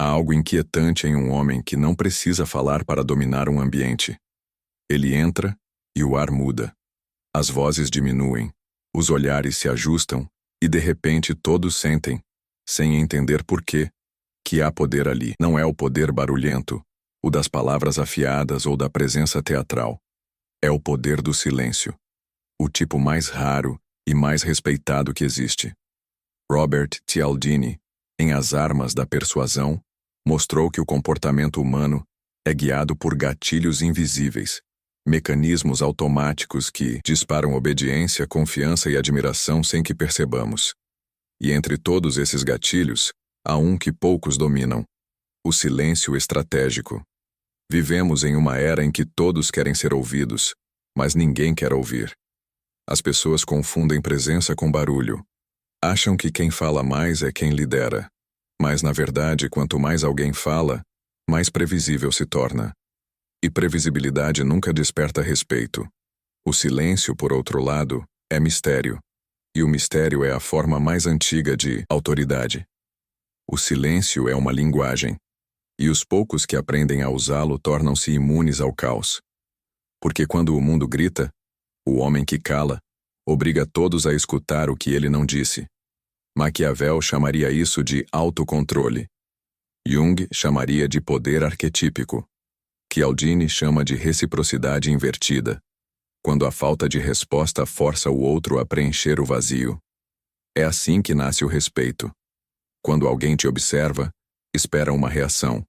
Há algo inquietante em um homem que não precisa falar para dominar um ambiente. Ele entra e o ar muda. As vozes diminuem, os olhares se ajustam e de repente todos sentem, sem entender por quê, que há poder ali. Não é o poder barulhento, o das palavras afiadas ou da presença teatral. É o poder do silêncio. O tipo mais raro e mais respeitado que existe. Robert Cialdini, em As Armas da Persuasão, mostrou que o comportamento humano é guiado por gatilhos invisíveis, mecanismos automáticos que disparam obediência, confiança e admiração sem que percebamos. E entre todos esses gatilhos, há um que poucos dominam: o silêncio estratégico. Vivemos em uma era em que todos querem ser ouvidos, mas ninguém quer ouvir. As pessoas confundem presença com barulho. Acham que quem fala mais é quem lidera. Mas, na verdade, quanto mais alguém fala, mais previsível se torna. E previsibilidade nunca desperta respeito. O silêncio, por outro lado, é mistério. E o mistério é a forma mais antiga de autoridade. O silêncio é uma linguagem. E os poucos que aprendem a usá-lo tornam-se imunes ao caos. Porque quando o mundo grita, o homem que cala obriga todos a escutar o que ele não disse. Maquiavel chamaria isso de autocontrole. Jung chamaria de poder arquetípico. Cialdini chama de reciprocidade invertida, quando a falta de resposta força o outro a preencher o vazio. É assim que nasce o respeito. Quando alguém te observa, espera uma reação.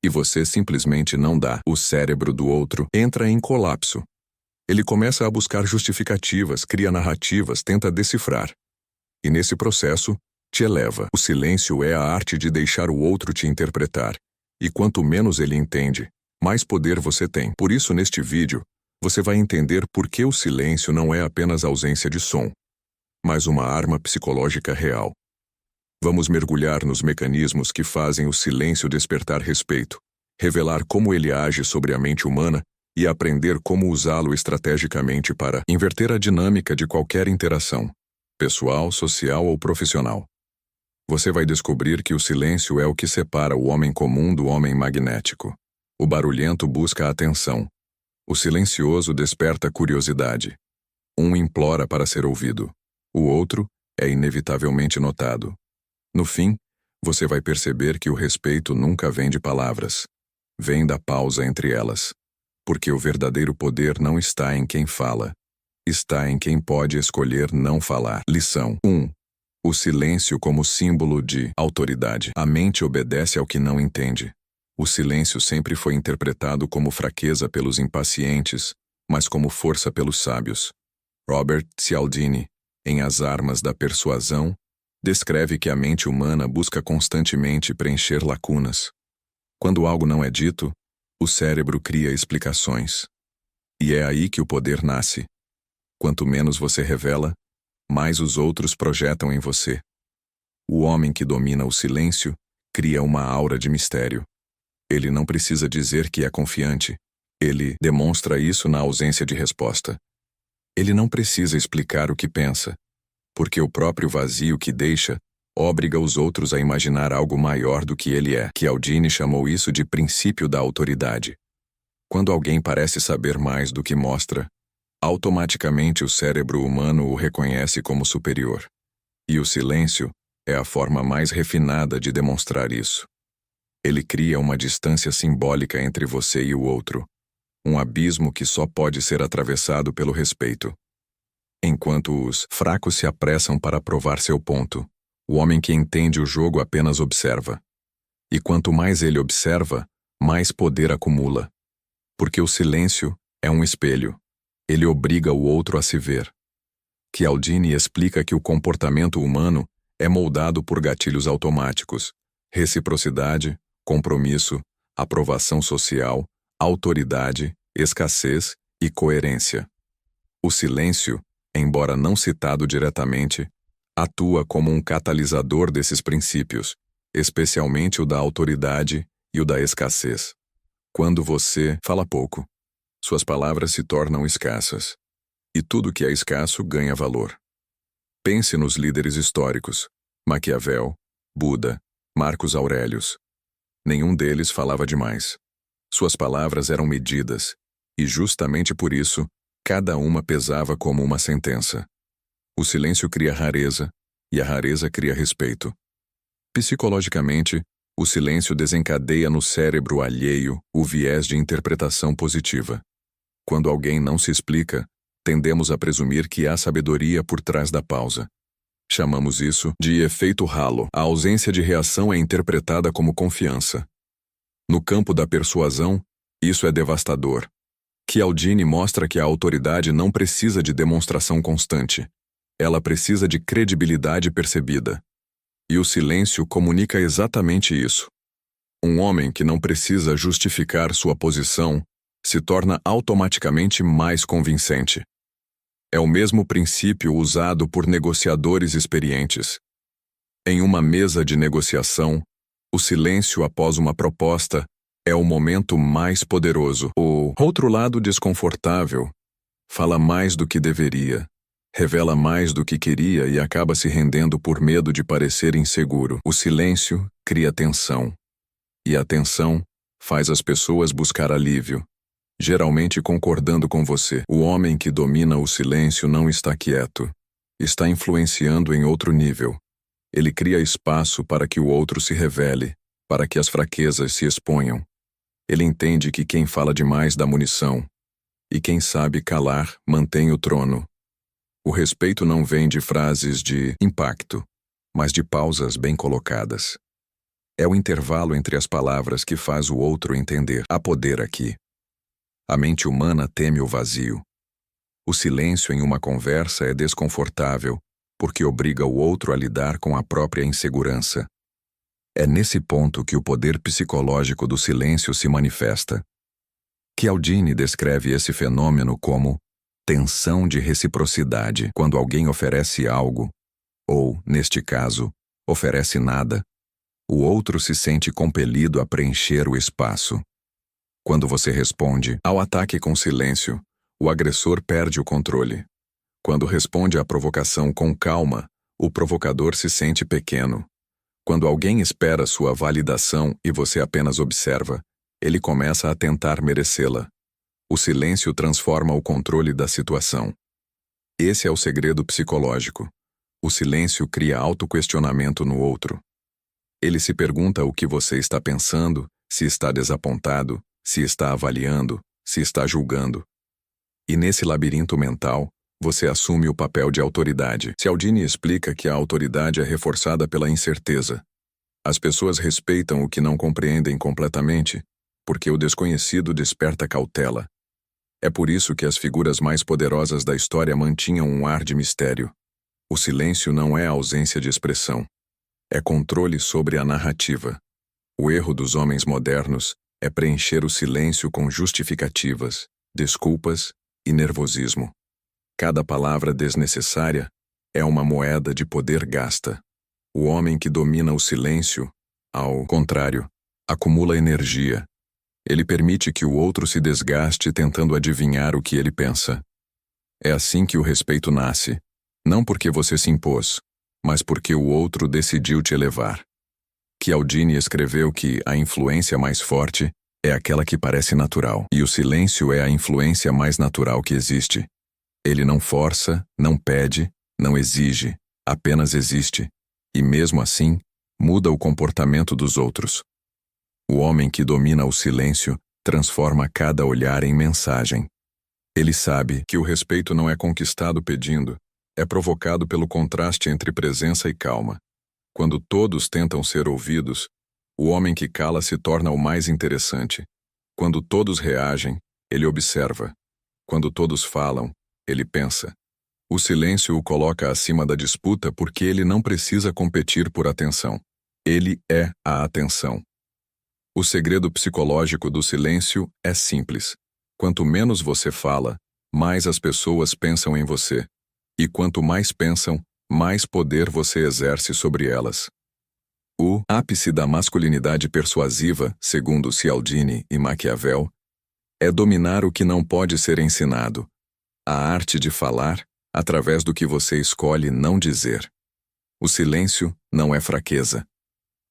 E você simplesmente não dá. O cérebro do outro entra em colapso. Ele começa a buscar justificativas, cria narrativas, tenta decifrar. E nesse processo, te eleva. O silêncio é a arte de deixar o outro te interpretar. E quanto menos ele entende, mais poder você tem. Por isso, neste vídeo, você vai entender por que o silêncio não é apenas ausência de som, mas uma arma psicológica real. Vamos mergulhar nos mecanismos que fazem o silêncio despertar respeito, revelar como ele age sobre a mente humana e aprender como usá-lo estrategicamente para inverter a dinâmica de qualquer interação, pessoal, social ou profissional. Você vai descobrir que o silêncio é o que separa o homem comum do homem magnético. O barulhento busca a atenção. O silencioso desperta curiosidade. Um implora para ser ouvido. O outro é inevitavelmente notado. No fim, você vai perceber que o respeito nunca vem de palavras. Vem da pausa entre elas. Porque o verdadeiro poder não está em quem fala. Está em quem pode escolher não falar. Lição 1. O silêncio como símbolo de autoridade. A mente obedece ao que não entende. O silêncio sempre foi interpretado como fraqueza pelos impacientes, mas como força pelos sábios. Robert Cialdini, em As Armas da Persuasão, descreve que a mente humana busca constantemente preencher lacunas. Quando algo não é dito, o cérebro cria explicações. E é aí que o poder nasce. Quanto menos você revela, mais os outros projetam em você. O homem que domina o silêncio cria uma aura de mistério. Ele não precisa dizer que é confiante. Ele demonstra isso na ausência de resposta. Ele não precisa explicar o que pensa, porque o próprio vazio que deixa obriga os outros a imaginar algo maior do que ele é. Cialdini chamou isso de princípio da autoridade. Quando alguém parece saber mais do que mostra, automaticamente o cérebro humano o reconhece como superior. E o silêncio é a forma mais refinada de demonstrar isso. Ele cria uma distância simbólica entre você e o outro, um abismo que só pode ser atravessado pelo respeito. Enquanto os fracos se apressam para provar seu ponto, o homem que entende o jogo apenas observa. E quanto mais ele observa, mais poder acumula. Porque o silêncio é um espelho. Ele obriga o outro a se ver. Cialdini explica que o comportamento humano é moldado por gatilhos automáticos: reciprocidade, compromisso, aprovação social, autoridade, escassez e coerência. O silêncio, embora não citado diretamente, atua como um catalisador desses princípios, especialmente o da autoridade e o da escassez. Quando você fala pouco, suas palavras se tornam escassas. E tudo que é escasso ganha valor. Pense nos líderes históricos: Maquiavel, Buda, Marcos Aurelius. Nenhum deles falava demais. Suas palavras eram medidas, e justamente por isso, cada uma pesava como uma sentença. O silêncio cria rareza, e a rareza cria respeito. Psicologicamente, o silêncio desencadeia no cérebro alheio o viés de interpretação positiva. Quando alguém não se explica, tendemos a presumir que há sabedoria por trás da pausa. Chamamos isso de efeito halo. A ausência de reação é interpretada como confiança. No campo da persuasão, isso é devastador. Cialdini mostra que a autoridade não precisa de demonstração constante. Ela precisa de credibilidade percebida. E o silêncio comunica exatamente isso. Um homem que não precisa justificar sua posição se torna automaticamente mais convincente. É o mesmo princípio usado por negociadores experientes. Em uma mesa de negociação, o silêncio após uma proposta é o momento mais poderoso. O outro lado desconfortável fala mais do que deveria, revela mais do que queria e acaba se rendendo por medo de parecer inseguro. O silêncio cria tensão, e a tensão faz as pessoas buscar alívio, geralmente concordando com você. O homem que domina o silêncio não está quieto, está influenciando em outro nível. Ele cria espaço para que o outro se revele, para que as fraquezas se exponham. Ele entende que quem fala demais dá munição, e quem sabe calar mantém o trono. O respeito não vem de frases de impacto, mas de pausas bem colocadas. É o intervalo entre as palavras que faz o outro entender. Há poder aqui. A mente humana teme o vazio. O silêncio em uma conversa é desconfortável, porque obriga o outro a lidar com a própria insegurança. É nesse ponto que o poder psicológico do silêncio se manifesta. Cialdini descreve esse fenômeno como tensão de reciprocidade. Quando alguém oferece algo, ou, neste caso, oferece nada, o outro se sente compelido a preencher o espaço. Quando você responde ao ataque com silêncio, o agressor perde o controle. Quando responde à provocação com calma, o provocador se sente pequeno. Quando alguém espera sua validação e você apenas observa, ele começa a tentar merecê-la. O silêncio transforma o controle da situação. Esse é o segredo psicológico. O silêncio cria autoquestionamento no outro. Ele se pergunta o que você está pensando, se está desapontado, se está avaliando, se está julgando. E nesse labirinto mental, você assume o papel de autoridade. Cialdini explica que a autoridade é reforçada pela incerteza. As pessoas respeitam o que não compreendem completamente, porque o desconhecido desperta cautela. É por isso que as figuras mais poderosas da história mantinham um ar de mistério. O silêncio não é ausência de expressão. É controle sobre a narrativa. O erro dos homens modernos é preencher o silêncio com justificativas, desculpas e nervosismo. Cada palavra desnecessária é uma moeda de poder gasta. O homem que domina o silêncio, ao contrário, acumula energia. Ele permite que o outro se desgaste tentando adivinhar o que ele pensa. É assim que o respeito nasce, não porque você se impôs, mas porque o outro decidiu te elevar. Cialdini escreveu que a influência mais forte é aquela que parece natural, e o silêncio é a influência mais natural que existe. Ele não força, não pede, não exige, apenas existe, e mesmo assim, muda o comportamento dos outros. O homem que domina o silêncio transforma cada olhar em mensagem. Ele sabe que o respeito não é conquistado pedindo, é provocado pelo contraste entre presença e calma. Quando todos tentam ser ouvidos, o homem que cala se torna o mais interessante. Quando todos reagem, ele observa. Quando todos falam, ele pensa. O silêncio o coloca acima da disputa porque ele não precisa competir por atenção. Ele é a atenção. O segredo psicológico do silêncio é simples. Quanto menos você fala, mais as pessoas pensam em você. E quanto mais pensam, mais poder você exerce sobre elas. O ápice da masculinidade persuasiva, segundo Cialdini e Maquiavel, é dominar o que não pode ser ensinado. A arte de falar, através do que você escolhe não dizer. O silêncio não é fraqueza.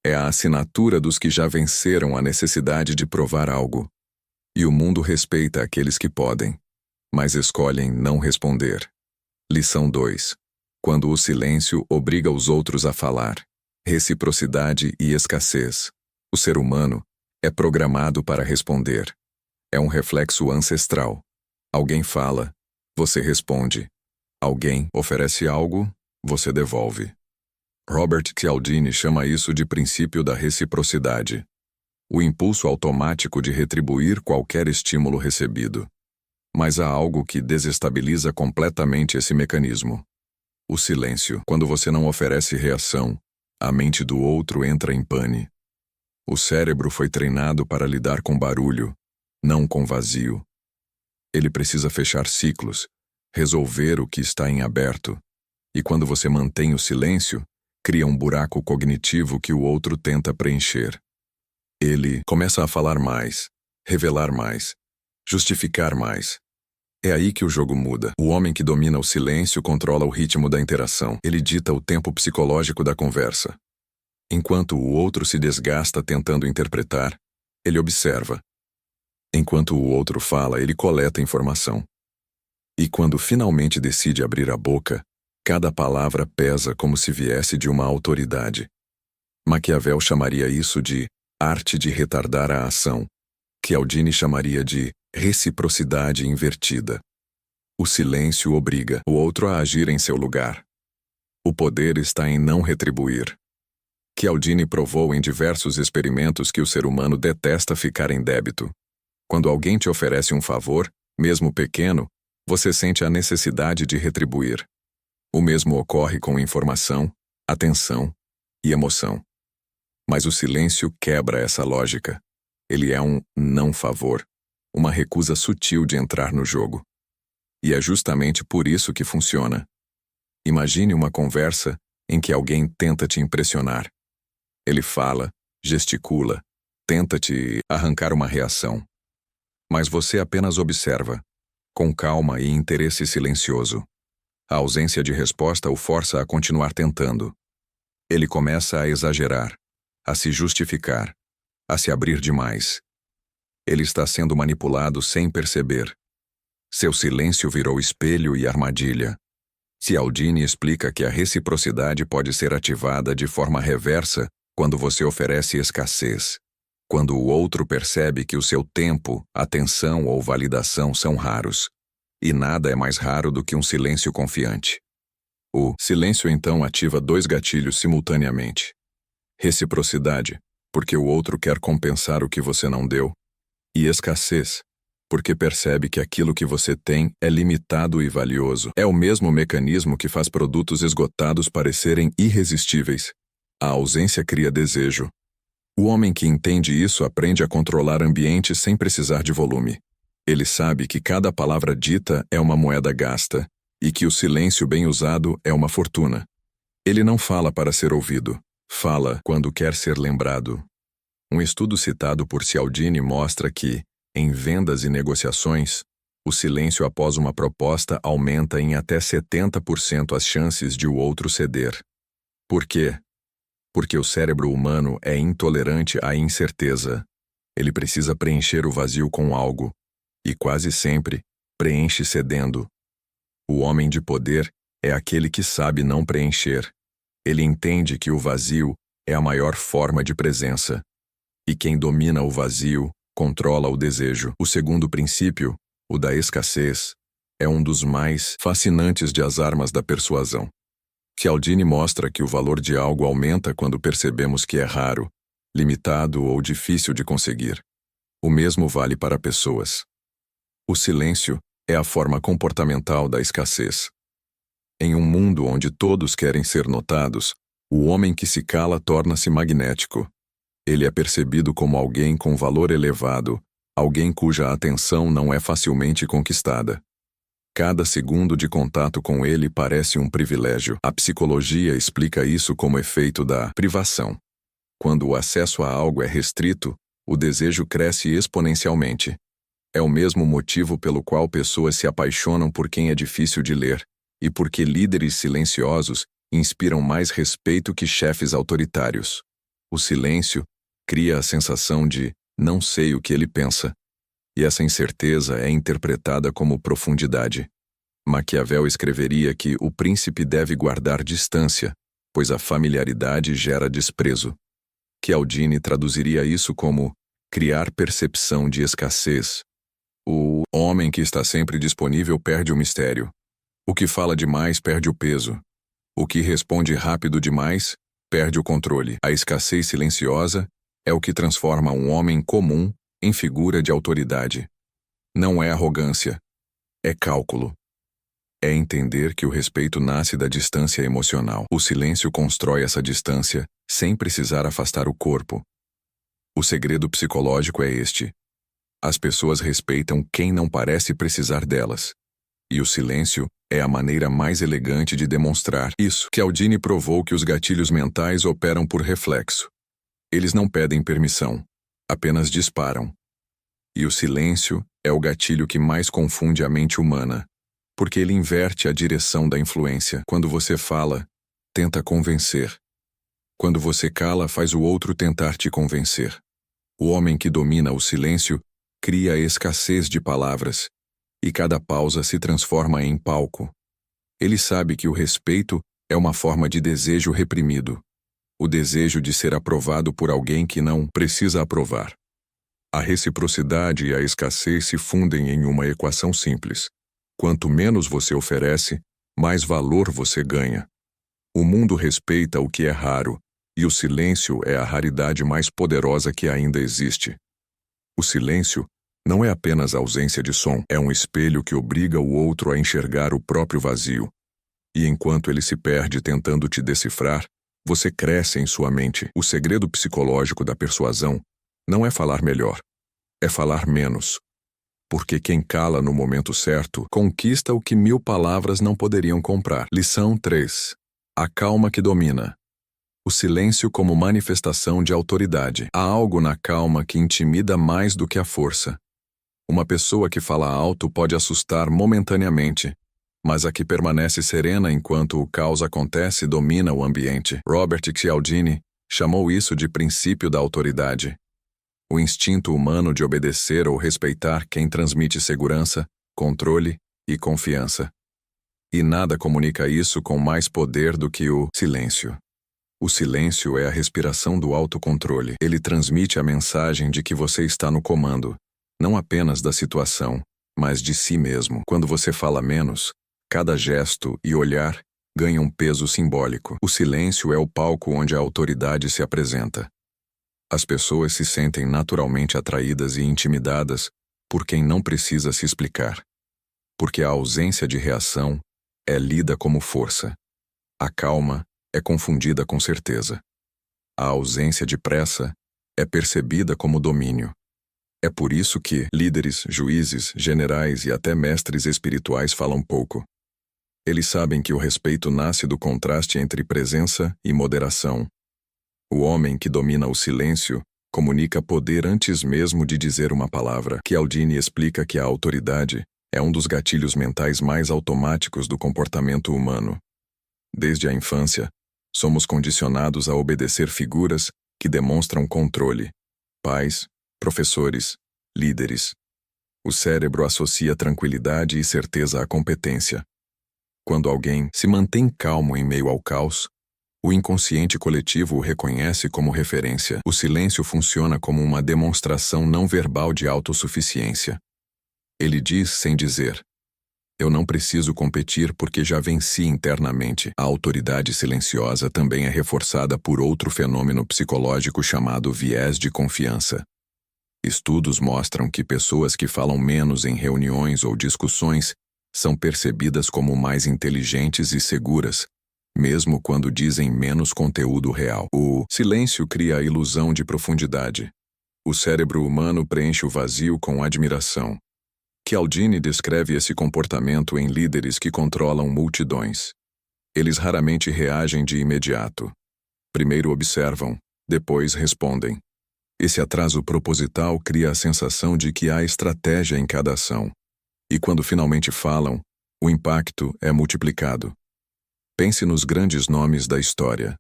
É a assinatura dos que já venceram a necessidade de provar algo. E o mundo respeita aqueles que podem, mas escolhem não responder. Lição 2. Quando o silêncio obriga os outros a falar. Reciprocidade e escassez. O ser humano é programado para responder. É um reflexo ancestral. Alguém fala, você responde. Alguém oferece algo, você devolve. Robert Cialdini chama isso de princípio da reciprocidade. O impulso automático de retribuir qualquer estímulo recebido. Mas há algo que desestabiliza completamente esse mecanismo. O silêncio. Quando você não oferece reação, a mente do outro entra em pane. O cérebro foi treinado para lidar com barulho, não com vazio. Ele precisa fechar ciclos, resolver o que está em aberto. E quando você mantém o silêncio, cria um buraco cognitivo que o outro tenta preencher. Ele começa a falar mais, revelar mais, justificar mais. É aí que o jogo muda. O homem que domina o silêncio controla o ritmo da interação. Ele dita o tempo psicológico da conversa. Enquanto o outro se desgasta tentando interpretar, ele observa. Enquanto o outro fala, ele coleta informação. E quando finalmente decide abrir a boca, cada palavra pesa como se viesse de uma autoridade. Maquiavel chamaria isso de arte de retardar a ação. Cialdini chamaria de reciprocidade invertida. O silêncio obriga o outro a agir em seu lugar. O poder está em não retribuir. Cialdini provou em diversos experimentos que o ser humano detesta ficar em débito. Quando alguém te oferece um favor, mesmo pequeno, você sente a necessidade de retribuir. O mesmo ocorre com informação, atenção e emoção. Mas o silêncio quebra essa lógica. Ele é um não-favor, uma recusa sutil de entrar no jogo. E é justamente por isso que funciona. Imagine uma conversa em que alguém tenta te impressionar. Ele fala, gesticula, tenta te arrancar uma reação. Mas você apenas observa, com calma e interesse silencioso. A ausência de resposta o força a continuar tentando. Ele começa a exagerar, a se justificar, a se abrir demais. Ele está sendo manipulado sem perceber. Seu silêncio virou espelho e armadilha. Cialdini explica que a reciprocidade pode ser ativada de forma reversa quando você oferece escassez. Quando o outro percebe que o seu tempo, atenção ou validação são raros. E nada é mais raro do que um silêncio confiante. O silêncio então ativa dois gatilhos simultaneamente. Reciprocidade, porque o outro quer compensar o que você não deu, e escassez, porque percebe que aquilo que você tem é limitado e valioso. É o mesmo mecanismo que faz produtos esgotados parecerem irresistíveis. A ausência cria desejo. O homem que entende isso aprende a controlar ambientes sem precisar de volume. Ele sabe que cada palavra dita é uma moeda gasta, e que o silêncio bem usado é uma fortuna. Ele não fala para ser ouvido, fala quando quer ser lembrado. Um estudo citado por Cialdini mostra que, em vendas e negociações, o silêncio após uma proposta aumenta em até 70% as chances de o outro ceder. Por quê? Porque o cérebro humano é intolerante à incerteza. Ele precisa preencher o vazio com algo, e quase sempre preenche cedendo. O homem de poder é aquele que sabe não preencher. Ele entende que o vazio é a maior forma de presença. E quem domina o vazio controla o desejo. O segundo princípio, o da escassez, é um dos mais fascinantes das armas da persuasão. Cialdini mostra que o valor de algo aumenta quando percebemos que é raro, limitado ou difícil de conseguir. O mesmo vale para pessoas. O silêncio é a forma comportamental da escassez. Em um mundo onde todos querem ser notados, o homem que se cala torna-se magnético. Ele é percebido como alguém com valor elevado, alguém cuja atenção não é facilmente conquistada. Cada segundo de contato com ele parece um privilégio. A psicologia explica isso como efeito da privação. Quando o acesso a algo é restrito, o desejo cresce exponencialmente. É o mesmo motivo pelo qual pessoas se apaixonam por quem é difícil de ler, e porque líderes silenciosos inspiram mais respeito que chefes autoritários. O silêncio cria a sensação de não sei o que ele pensa, e essa incerteza é interpretada como profundidade. Maquiavel escreveria que o príncipe deve guardar distância, pois a familiaridade gera desprezo. Cialdini traduziria isso como criar percepção de escassez. O homem que está sempre disponível perde o mistério. O que fala demais perde o peso. O que responde rápido demais perde o controle. A escassez silenciosa é o que transforma um homem comum em figura de autoridade. Não é arrogância, é cálculo. É entender que o respeito nasce da distância emocional. O silêncio constrói essa distância sem precisar afastar o corpo. O segredo psicológico é este: as pessoas respeitam quem não parece precisar delas. E o silêncio é a maneira mais elegante de demonstrar isso. Cialdini provou que os gatilhos mentais operam por reflexo. Eles não pedem permissão, apenas disparam. E o silêncio é o gatilho que mais confunde a mente humana, porque ele inverte a direção da influência. Quando você fala, tenta convencer. Quando você cala, faz o outro tentar te convencer. O homem que domina o silêncio cria a escassez de palavras, e cada pausa se transforma em palco. Ele sabe que o respeito é uma forma de desejo reprimido, o desejo de ser aprovado por alguém que não precisa aprovar. A reciprocidade e a escassez se fundem em uma equação simples. Quanto menos você oferece, mais valor você ganha. O mundo respeita o que é raro, e o silêncio é a raridade mais poderosa que ainda existe. O silêncio não é apenas ausência de som, é um espelho que obriga o outro a enxergar o próprio vazio. E enquanto ele se perde tentando te decifrar, você cresce em sua mente. O segredo psicológico da persuasão não é falar melhor, é falar menos. Porque quem cala no momento certo conquista o que 1000 palavras não poderiam comprar. Lição 3. A calma que domina. O silêncio como manifestação de autoridade. Há algo na calma que intimida mais do que a força. Uma pessoa que fala alto pode assustar momentaneamente, mas a que permanece serena enquanto o caos acontece domina o ambiente. Robert Cialdini chamou isso de princípio da autoridade. O instinto humano de obedecer ou respeitar quem transmite segurança, controle e confiança. E nada comunica isso com mais poder do que o silêncio. O silêncio é a respiração do autocontrole. Ele transmite a mensagem de que você está no comando, não apenas da situação, mas de si mesmo. Quando você fala menos, cada gesto e olhar ganha um peso simbólico. O silêncio é o palco onde a autoridade se apresenta. As pessoas se sentem naturalmente atraídas e intimidadas por quem não precisa se explicar. Porque a ausência de reação é lida como força. A calma é confundida com certeza. A ausência de pressa é percebida como domínio. É por isso que líderes, juízes, generais e até mestres espirituais falam pouco. Eles sabem que o respeito nasce do contraste entre presença e moderação. O homem que domina o silêncio comunica poder antes mesmo de dizer uma palavra. Cialdini explica que a autoridade é um dos gatilhos mentais mais automáticos do comportamento humano. Desde a infância, somos condicionados a obedecer figuras que demonstram controle. Pais, professores, líderes. O cérebro associa tranquilidade e certeza à competência. Quando alguém se mantém calmo em meio ao caos, o inconsciente coletivo o reconhece como referência. O silêncio funciona como uma demonstração não verbal de autossuficiência. Ele diz sem dizer: eu não preciso competir porque já venci internamente. A autoridade silenciosa também é reforçada por outro fenômeno psicológico chamado viés de confiança. Estudos mostram que pessoas que falam menos em reuniões ou discussões são percebidas como mais inteligentes e seguras, mesmo quando dizem menos conteúdo real. O silêncio cria a ilusão de profundidade. O cérebro humano preenche o vazio com admiração. Cialdini descreve esse comportamento em líderes que controlam multidões. Eles raramente reagem de imediato. Primeiro observam, depois respondem. Esse atraso proposital cria a sensação de que há estratégia em cada ação. E quando finalmente falam, o impacto é multiplicado. Pense nos grandes nomes da história.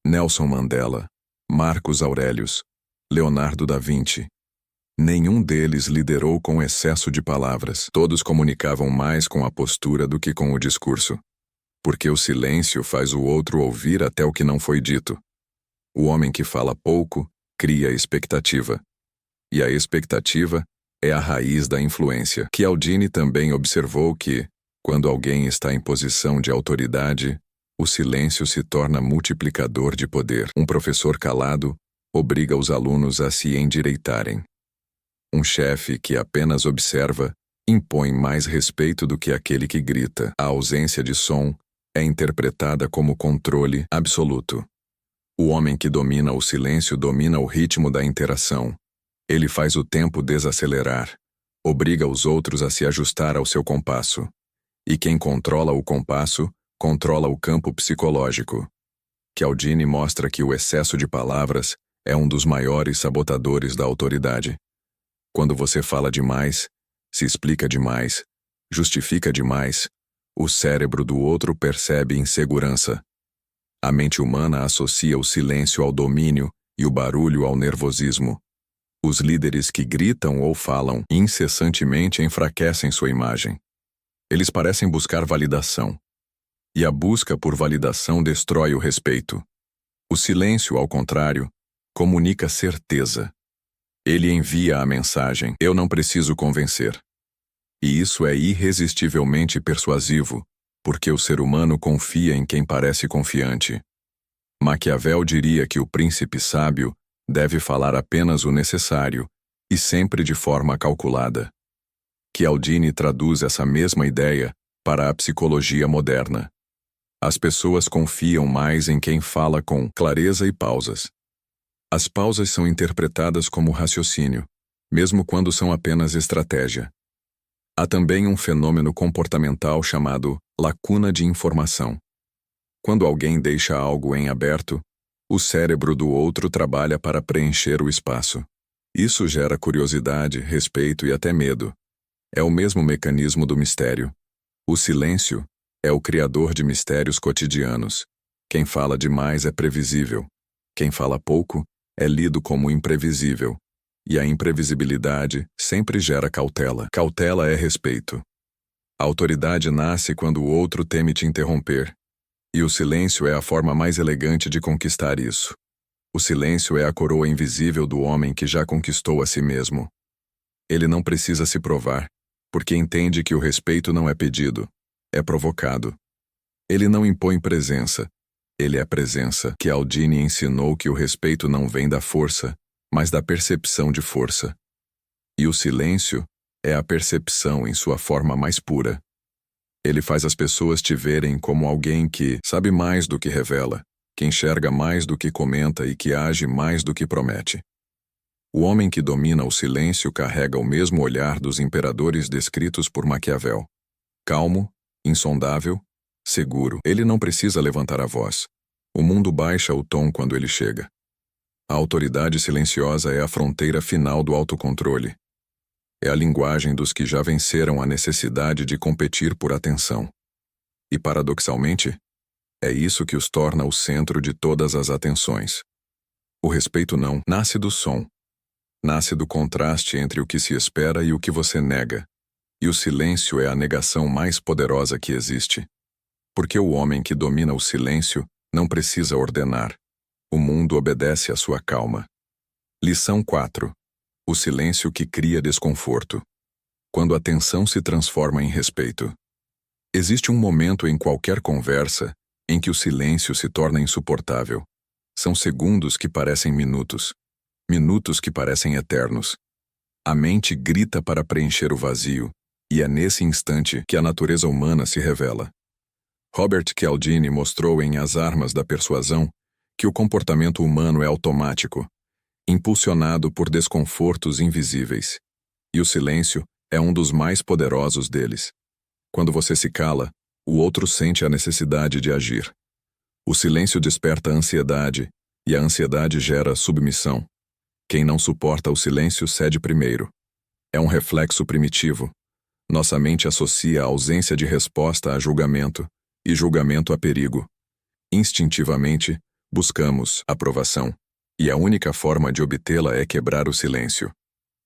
Nelson Mandela, Marcos Aurelius, Leonardo da Vinci. Nenhum deles liderou com excesso de palavras. Todos comunicavam mais com a postura do que com o discurso. Porque o silêncio faz o outro ouvir até o que não foi dito. O homem que fala pouco cria expectativa. E a expectativa é a raiz da influência. Cialdini também observou que, quando alguém está em posição de autoridade, o silêncio se torna multiplicador de poder. Um professor calado obriga os alunos a se endireitarem. Um chefe que apenas observa impõe mais respeito do que aquele que grita. A ausência de som é interpretada como controle absoluto. O homem que domina o silêncio domina o ritmo da interação. Ele faz o tempo desacelerar, obriga os outros a se ajustar ao seu compasso. E quem controla o compasso, controla o campo psicológico. Cialdini mostra que o excesso de palavras é um dos maiores sabotadores da autoridade. Quando você fala demais, se explica demais, justifica demais, o cérebro do outro percebe insegurança. A mente humana associa o silêncio ao domínio e o barulho ao nervosismo. Os líderes que gritam ou falam incessantemente enfraquecem sua imagem. Eles parecem buscar validação. E a busca por validação destrói o respeito. O silêncio, ao contrário, comunica certeza. Ele envia a mensagem: eu não preciso convencer. E isso é irresistivelmente persuasivo, porque o ser humano confia em quem parece confiante. Maquiavel diria que o príncipe sábio deve falar apenas o necessário e sempre de forma calculada. Cialdini traduz essa mesma ideia para a psicologia moderna. As pessoas confiam mais em quem fala com clareza e pausas. As pausas são interpretadas como raciocínio, mesmo quando são apenas estratégia. Há também um fenômeno comportamental chamado lacuna de informação. Quando alguém deixa algo em aberto, o cérebro do outro trabalha para preencher o espaço. Isso gera curiosidade, respeito e até medo. É o mesmo mecanismo do mistério. O silêncio é o criador de mistérios cotidianos. Quem fala demais é previsível. Quem fala pouco é lido como imprevisível. E a imprevisibilidade sempre gera cautela. Cautela é respeito. A autoridade nasce quando o outro teme te interromper. E o silêncio é a forma mais elegante de conquistar isso. O silêncio é a coroa invisível do homem que já conquistou a si mesmo. Ele não precisa se provar, porque entende que o respeito não é pedido, é provocado. Ele não impõe presença, ele é presença. Cialdini ensinou que o respeito não vem da força, mas da percepção de força. E o silêncio é a percepção em sua forma mais pura. Ele faz as pessoas te verem como alguém que sabe mais do que revela, que enxerga mais do que comenta e que age mais do que promete. O homem que domina o silêncio carrega o mesmo olhar dos imperadores descritos por Maquiavel. Calmo, insondável, seguro. Ele não precisa levantar a voz. O mundo baixa o tom quando ele chega. A autoridade silenciosa é a fronteira final do autocontrole. É a linguagem dos que já venceram a necessidade de competir por atenção. E, paradoxalmente, é isso que os torna o centro de todas as atenções. O respeito não nasce do som. Nasce do contraste entre o que se espera e o que você nega. E o silêncio é a negação mais poderosa que existe. Porque o homem que domina o silêncio não precisa ordenar. O mundo obedece à sua calma. Lição 4. O silêncio que cria desconforto. Quando a tensão se transforma em respeito. Existe um momento em qualquer conversa em que o silêncio se torna insuportável. São segundos que parecem minutos. Minutos que parecem eternos. A mente grita para preencher o vazio, e é nesse instante que a natureza humana se revela. Robert Cialdini mostrou em As Armas da Persuasão que o comportamento humano é automático, impulsionado por desconfortos invisíveis. E o silêncio é um dos mais poderosos deles. Quando você se cala, o outro sente a necessidade de agir. O silêncio desperta a ansiedade, e a ansiedade gera submissão. Quem não suporta o silêncio cede primeiro. É um reflexo primitivo. Nossa mente associa a ausência de resposta a julgamento, e julgamento a perigo. Instintivamente, buscamos aprovação. e a única forma de obtê-la é quebrar o silêncio.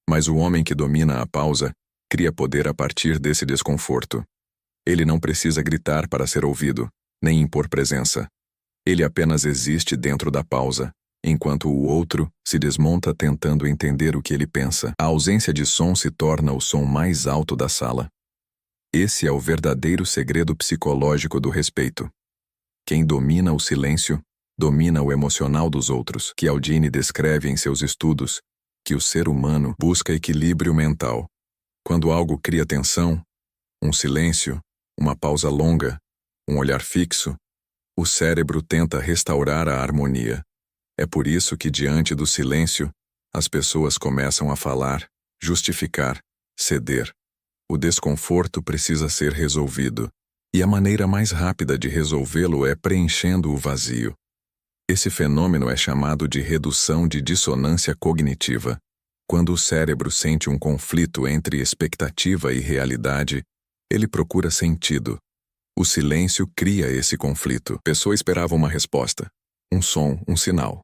Mas o homem que domina a pausa cria poder a partir desse desconforto. Ele não precisa gritar para ser ouvido, nem impor presença. Ele apenas existe dentro da pausa, enquanto o outro se desmonta tentando entender o que ele pensa. A ausência de som se torna o som mais alto da sala. Esse é o verdadeiro segredo psicológico do respeito. Quem domina o silêncio, domina o emocional dos outros. Cialdini descreve em seus estudos que o ser humano busca equilíbrio mental. Quando algo cria tensão, um silêncio, uma pausa longa, um olhar fixo, o cérebro tenta restaurar a harmonia. É por isso que, diante do silêncio, as pessoas começam a falar, justificar, ceder. O desconforto precisa ser resolvido, e a maneira mais rápida de resolvê-lo é preenchendo o vazio. Esse fenômeno é chamado de redução de dissonância cognitiva. Quando o cérebro sente um conflito entre expectativa e realidade, ele procura sentido. O silêncio cria esse conflito. A pessoa esperava uma resposta, um som, um sinal,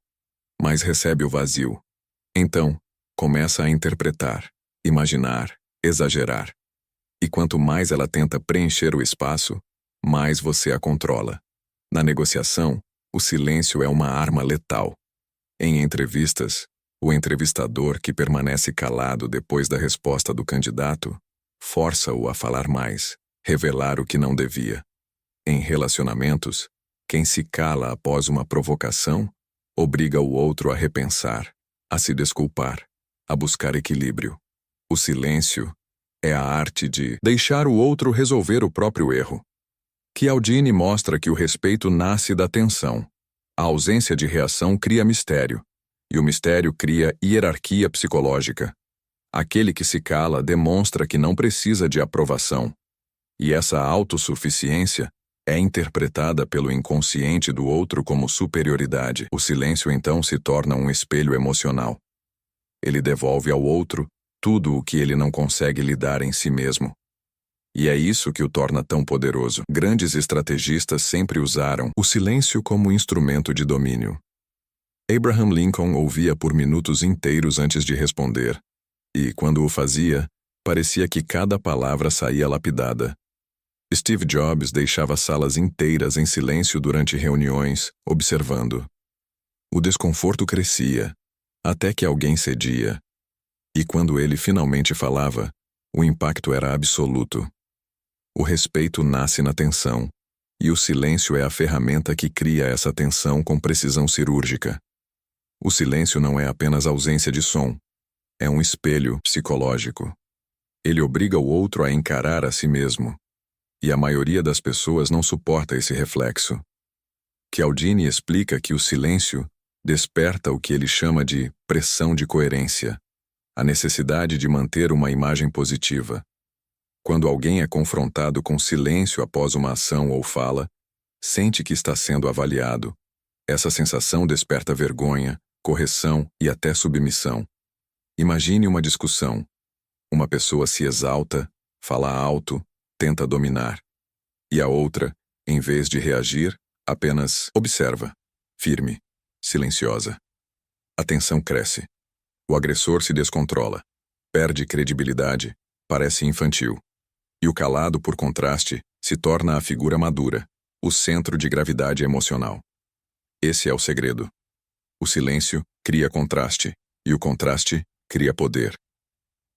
mas recebe o vazio. Então, começa a interpretar, imaginar, exagerar. E quanto mais ela tenta preencher o espaço, mais você a controla. Na negociação, o silêncio é uma arma letal. Em entrevistas, o entrevistador que permanece calado depois da resposta do candidato força-o a falar mais, revelar o que não devia. Em relacionamentos, quem se cala após uma provocação obriga o outro a repensar, a se desculpar, a buscar equilíbrio. O silêncio é a arte de deixar o outro resolver o próprio erro. Cialdini mostra que o respeito nasce da tensão. A ausência de reação cria mistério, e o mistério cria hierarquia psicológica. Aquele que se cala demonstra que não precisa de aprovação, e essa autossuficiência é interpretada pelo inconsciente do outro como superioridade. O silêncio então se torna um espelho emocional. Ele devolve ao outro tudo o que ele não consegue lidar em si mesmo. E é isso que o torna tão poderoso. Grandes estrategistas sempre usaram o silêncio como instrumento de domínio. Abraham Lincoln ouvia por minutos inteiros antes de responder, e, quando o fazia, parecia que cada palavra saía lapidada. Steve Jobs deixava salas inteiras em silêncio durante reuniões, observando. O desconforto crescia, até que alguém cedia. E quando ele finalmente falava, o impacto era absoluto. O respeito nasce na tensão, e o silêncio é a ferramenta que cria essa tensão com precisão cirúrgica. O silêncio não é apenas ausência de som, é um espelho psicológico. Ele obriga o outro a encarar a si mesmo, e a maioria das pessoas não suporta esse reflexo. Cialdini explica que o silêncio desperta o que ele chama de pressão de coerência, a necessidade de manter uma imagem positiva. Quando alguém é confrontado com silêncio após uma ação ou fala, sente que está sendo avaliado. Essa sensação desperta vergonha, correção e até submissão. Imagine uma discussão. Uma pessoa se exalta, fala alto, tenta dominar. E a outra, em vez de reagir, apenas observa, firme, silenciosa. A tensão cresce. O agressor se descontrola, perde credibilidade, parece infantil. E o calado, por contraste, se torna a figura madura, o centro de gravidade emocional. Esse é o segredo. O silêncio cria contraste, e o contraste cria poder.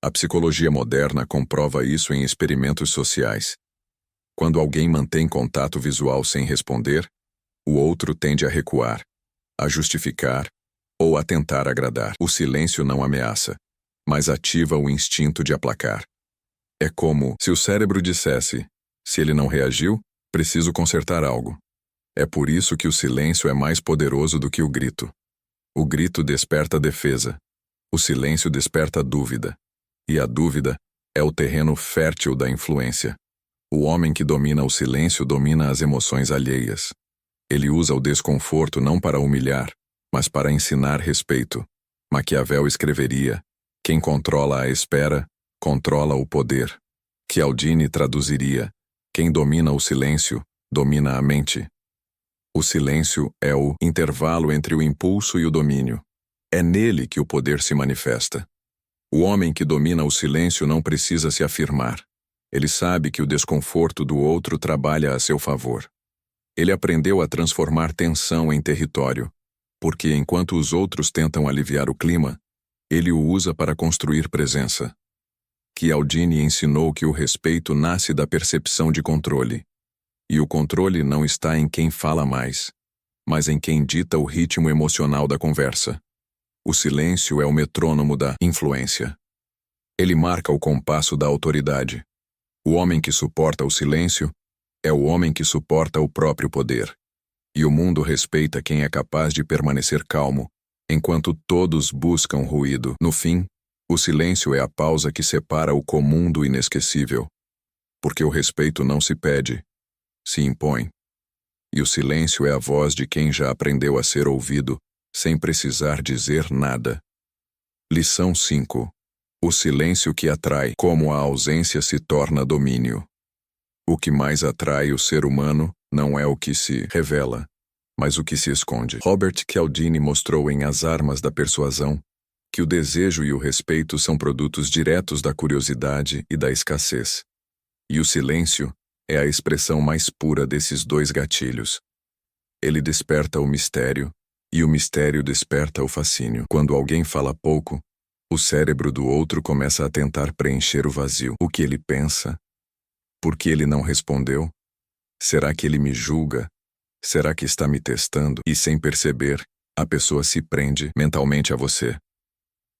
A psicologia moderna comprova isso em experimentos sociais. Quando alguém mantém contato visual sem responder, o outro tende a recuar, a justificar ou a tentar agradar. O silêncio não ameaça, mas ativa o instinto de aplacar. É como se o cérebro dissesse: se ele não reagiu, preciso consertar algo. É por isso que o silêncio é mais poderoso do que o grito. O grito desperta defesa. O silêncio desperta dúvida. E a dúvida é o terreno fértil da influência. O homem que domina o silêncio domina as emoções alheias. Ele usa o desconforto não para humilhar, mas para ensinar respeito. Maquiavel escreveria: quem controla a espera, controla o poder. Cialdini traduziria: quem domina o silêncio, domina a mente. O silêncio é o intervalo entre o impulso e o domínio. É nele que o poder se manifesta. O homem que domina o silêncio não precisa se afirmar. Ele sabe que o desconforto do outro trabalha a seu favor. Ele aprendeu a transformar tensão em território, porque enquanto os outros tentam aliviar o clima, ele o usa para construir presença. Cialdini ensinou que o respeito nasce da percepção de controle. E o controle não está em quem fala mais, mas em quem dita o ritmo emocional da conversa. O silêncio é o metrônomo da influência. Ele marca o compasso da autoridade. O homem que suporta o silêncio é o homem que suporta o próprio poder. E o mundo respeita quem é capaz de permanecer calmo, enquanto todos buscam ruído. No fim, o silêncio é a pausa que separa o comum do inesquecível. Porque o respeito não se pede, se impõe. E o silêncio é a voz de quem já aprendeu a ser ouvido, sem precisar dizer nada. Lição 5. O silêncio que atrai, como a ausência se torna domínio. O que mais atrai o ser humano não é o que se revela, mas o que se esconde. Robert Cialdini mostrou em As Armas da Persuasão que o desejo e o respeito são produtos diretos da curiosidade e da escassez. E o silêncio é a expressão mais pura desses dois gatilhos. Ele desperta o mistério, e o mistério desperta o fascínio. Quando alguém fala pouco, o cérebro do outro começa a tentar preencher o vazio. O que ele pensa? Por que ele não respondeu? Será que ele me julga? Será que está me testando? E sem perceber, a pessoa se prende mentalmente a você.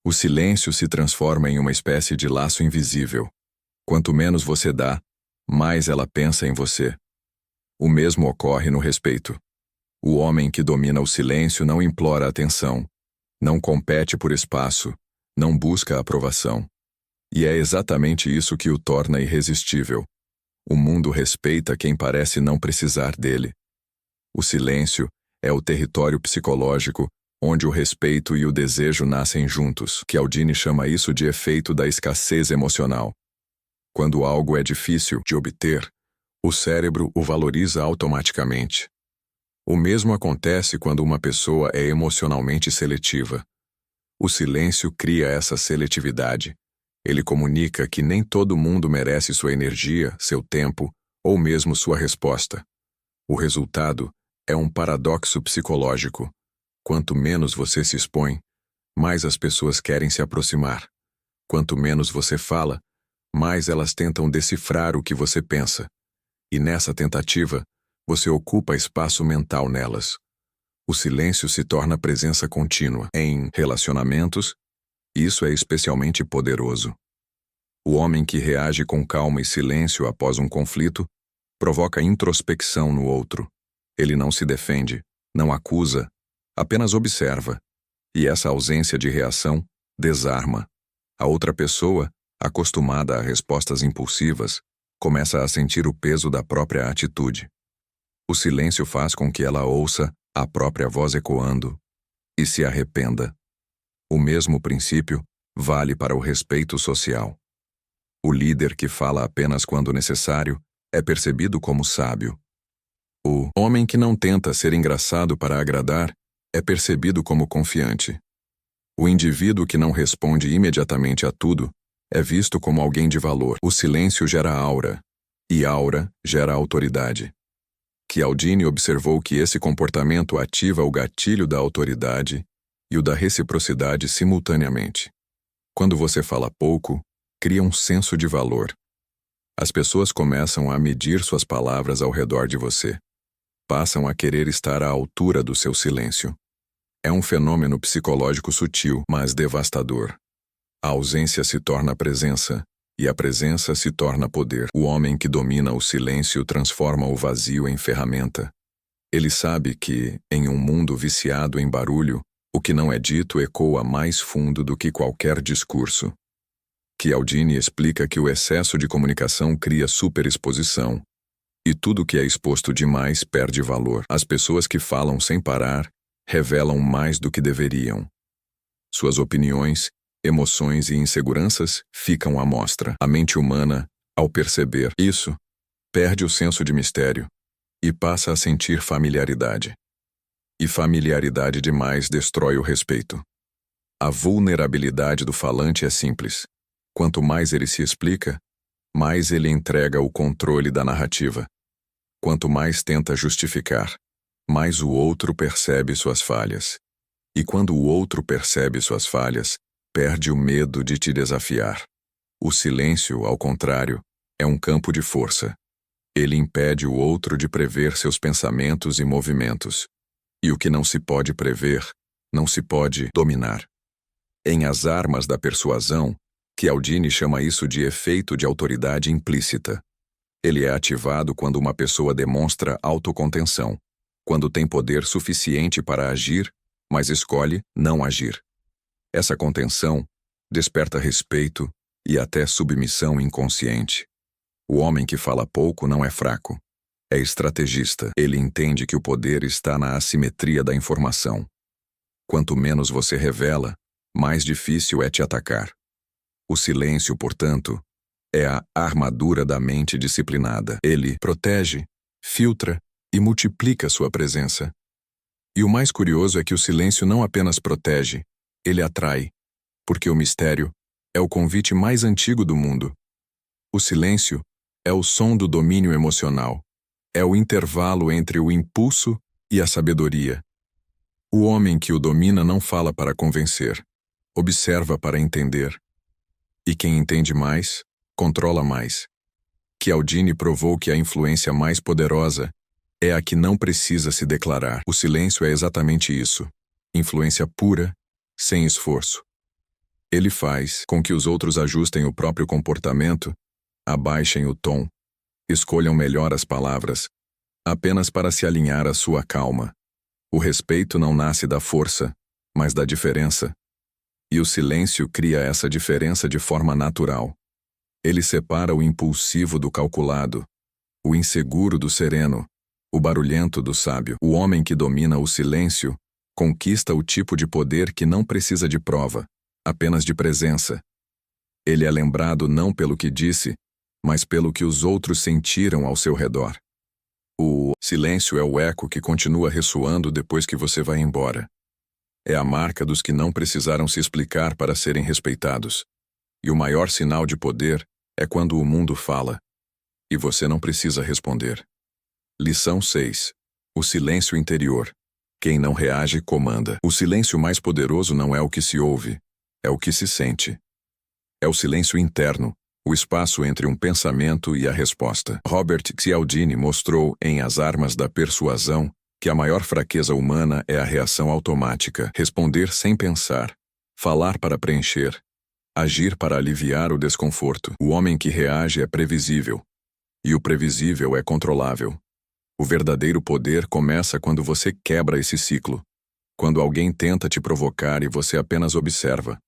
O silêncio se transforma em uma espécie de laço invisível. Quanto menos você dá, mais ela pensa em você. O mesmo ocorre no respeito. O homem que domina o silêncio não implora atenção, não compete por espaço, não busca aprovação. E é exatamente isso que o torna irresistível. O mundo respeita quem parece não precisar dele. O silêncio é o território psicológico onde o respeito e o desejo nascem juntos. Cialdini chama isso de efeito da escassez emocional. Quando algo é difícil de obter, o cérebro o valoriza automaticamente. O mesmo acontece quando uma pessoa é emocionalmente seletiva. O silêncio cria essa seletividade. Ele comunica que nem todo mundo merece sua energia, seu tempo ou mesmo sua resposta. O resultado é um paradoxo psicológico. Quanto menos você se expõe, mais as pessoas querem se aproximar. Quanto menos você fala, mais elas tentam decifrar o que você pensa. E nessa tentativa, você ocupa espaço mental nelas. O silêncio se torna presença contínua. Em relacionamentos, isso é especialmente poderoso. O homem que reage com calma e silêncio após um conflito provoca introspecção no outro. Ele não se defende, não acusa, apenas observa. E essa ausência de reação desarma. A outra pessoa, acostumada a respostas impulsivas, começa a sentir o peso da própria atitude. O silêncio faz com que ela ouça a própria voz ecoando e se arrependa. O mesmo princípio vale para o respeito social. O líder que fala apenas quando necessário é percebido como sábio. O homem que não tenta ser engraçado para agradar é percebido como confiante. O indivíduo que não responde imediatamente a tudo é visto como alguém de valor. O silêncio gera aura, e aura gera autoridade. Cialdini observou que esse comportamento ativa o gatilho da autoridade e o da reciprocidade simultaneamente. Quando você fala pouco, cria um senso de valor. As pessoas começam a medir suas palavras ao redor de você. Passam a querer estar à altura do seu silêncio. É um fenômeno psicológico sutil, mas devastador. A ausência se torna presença, e a presença se torna poder. O homem que domina o silêncio transforma o vazio em ferramenta. Ele sabe que, em um mundo viciado em barulho, o que não é dito ecoa mais fundo do que qualquer discurso. Cialdini explica que o excesso de comunicação cria superexposição, e tudo que é exposto demais perde valor. As pessoas que falam sem parar revelam mais do que deveriam. Suas opiniões, emoções e inseguranças ficam à mostra. A mente humana, ao perceber isso, perde o senso de mistério e passa a sentir familiaridade. E familiaridade demais destrói o respeito. A vulnerabilidade do falante é simples. Quanto mais ele se explica, mais ele entrega o controle da narrativa. Quanto mais tenta justificar, mais o outro percebe suas falhas. E quando o outro percebe suas falhas, perde o medo de te desafiar. O silêncio, ao contrário, é um campo de força. Ele impede o outro de prever seus pensamentos e movimentos. E o que não se pode prever, não se pode dominar. Em As Armas da Persuasão, Cialdini chama isso de efeito de autoridade implícita. Ele é ativado quando uma pessoa demonstra autocontenção, quando tem poder suficiente para agir, mas escolhe não agir. Essa contenção desperta respeito e até submissão inconsciente. O homem que fala pouco não é fraco. É estrategista. Ele entende que o poder está na assimetria da informação. Quanto menos você revela, mais difícil é te atacar. O silêncio, portanto, é a armadura da mente disciplinada. Ele protege, filtra e multiplica sua presença. E o mais curioso é que o silêncio não apenas protege, ele atrai, porque o mistério é o convite mais antigo do mundo. O silêncio é o som do domínio emocional, é o intervalo entre o impulso e a sabedoria. O homem que o domina não fala para convencer, observa para entender. E quem entende mais, controla mais. Cialdini provou que a influência mais poderosa é a que não precisa se declarar. O silêncio é exatamente isso. Influência pura, sem esforço. Ele faz com que os outros ajustem o próprio comportamento, abaixem o tom, escolham melhor as palavras, apenas para se alinhar à sua calma. O respeito não nasce da força, mas da diferença. E o silêncio cria essa diferença de forma natural. Ele separa o impulsivo do calculado, o inseguro do sereno, o barulhento do sábio. O homem que domina o silêncio conquista o tipo de poder que não precisa de prova, apenas de presença. Ele é lembrado não pelo que disse, mas pelo que os outros sentiram ao seu redor. O silêncio é o eco que continua ressoando depois que você vai embora. É a marca dos que não precisaram se explicar para serem respeitados. E o maior sinal de poder é quando o mundo fala, e você não precisa responder. Lição 6. O silêncio interior. Quem não reage, comanda. O silêncio mais poderoso não é o que se ouve, é o que se sente. É o silêncio interno, o espaço entre um pensamento e a resposta. Robert Cialdini mostrou em As Armas da Persuasão que a maior fraqueza humana é a reação automática, responder sem pensar, falar para preencher, agir para aliviar o desconforto. O homem que reage é previsível, e o previsível é controlável. O verdadeiro poder começa quando você quebra esse ciclo, quando alguém tenta te provocar e você apenas observa,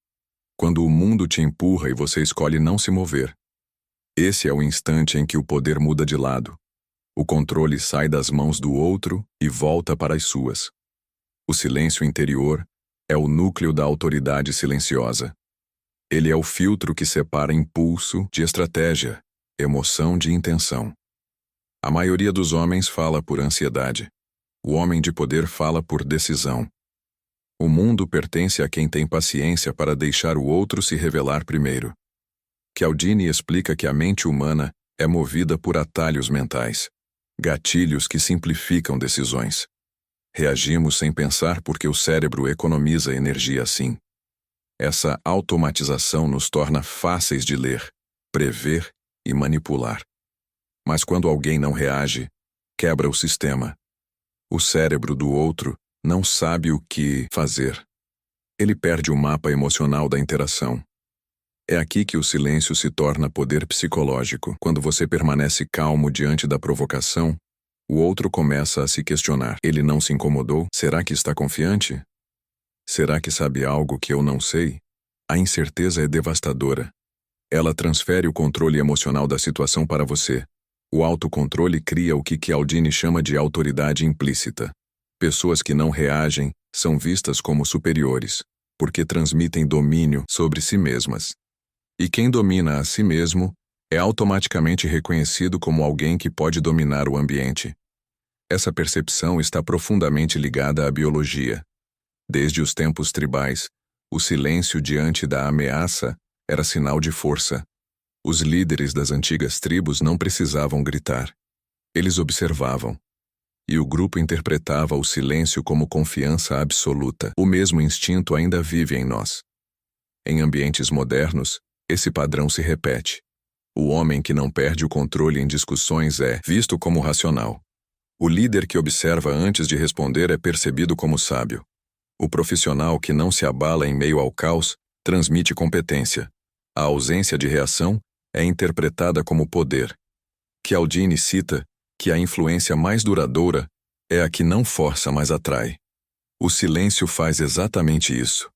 quando o mundo te empurra e você escolhe não se mover. Esse é o instante em que o poder muda de lado. O controle sai das mãos do outro e volta para as suas. O silêncio interior é o núcleo da autoridade silenciosa. Ele é o filtro que separa impulso de estratégia, emoção de intenção. A maioria dos homens fala por ansiedade. O homem de poder fala por decisão. O mundo pertence a quem tem paciência para deixar o outro se revelar primeiro. Cialdini explica que a mente humana é movida por atalhos mentais, gatilhos que simplificam decisões. Reagimos sem pensar porque o cérebro economiza energia assim. Essa automatização nos torna fáceis de ler, prever e manipular. Mas quando alguém não reage, quebra o sistema. O cérebro do outro não sabe o que fazer. Ele perde o mapa emocional da interação. É aqui que o silêncio se torna poder psicológico. Quando você permanece calmo diante da provocação, o outro começa a se questionar. Ele não se incomodou? Será que está confiante? Será que sabe algo que eu não sei? A incerteza é devastadora. Ela transfere o controle emocional da situação para você. O autocontrole cria o que Cialdini chama de autoridade implícita. Pessoas que não reagem são vistas como superiores, porque transmitem domínio sobre si mesmas. E quem domina a si mesmo é automaticamente reconhecido como alguém que pode dominar o ambiente. Essa percepção está profundamente ligada à biologia. Desde os tempos tribais, O silêncio diante da ameaça era sinal de força. Os líderes das antigas tribos não precisavam gritar. Eles observavam. E o grupo interpretava o silêncio como confiança absoluta. O mesmo instinto ainda vive em nós. Em ambientes modernos, esse padrão se repete. O homem que não perde o controle em discussões é visto como racional. O líder que observa antes de responder é percebido como sábio. O profissional que não se abala em meio ao caos transmite competência. A ausência de reação é interpretada como poder. Cialdini cita que a influência mais duradoura é a que não força, mas atrai. O silêncio faz exatamente isso.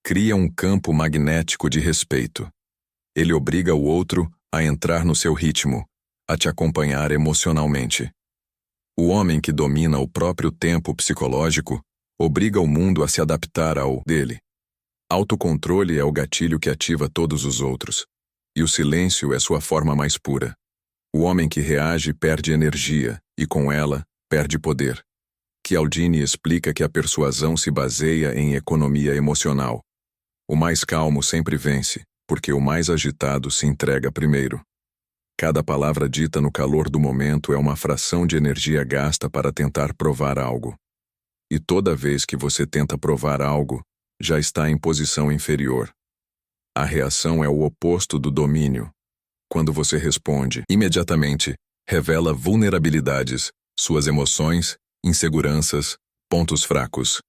Cria um campo magnético de respeito. Ele obriga o outro a entrar no seu ritmo, a te acompanhar emocionalmente. O homem que domina o próprio tempo psicológico obriga o mundo a se adaptar ao dele. Autocontrole é o gatilho que ativa todos os outros, e o silêncio é sua forma mais pura. O homem que reage perde energia, e com ela, perde poder. Cialdini explica que a persuasão se baseia em economia emocional. O mais calmo sempre vence, porque o mais agitado se entrega primeiro. Cada palavra dita no calor do momento é uma fração de energia gasta para tentar provar algo. E toda vez que você tenta provar algo, já está em posição inferior. A reação é o oposto do domínio. Quando você responde, imediatamente, revela vulnerabilidades, suas emoções, inseguranças, pontos fracos.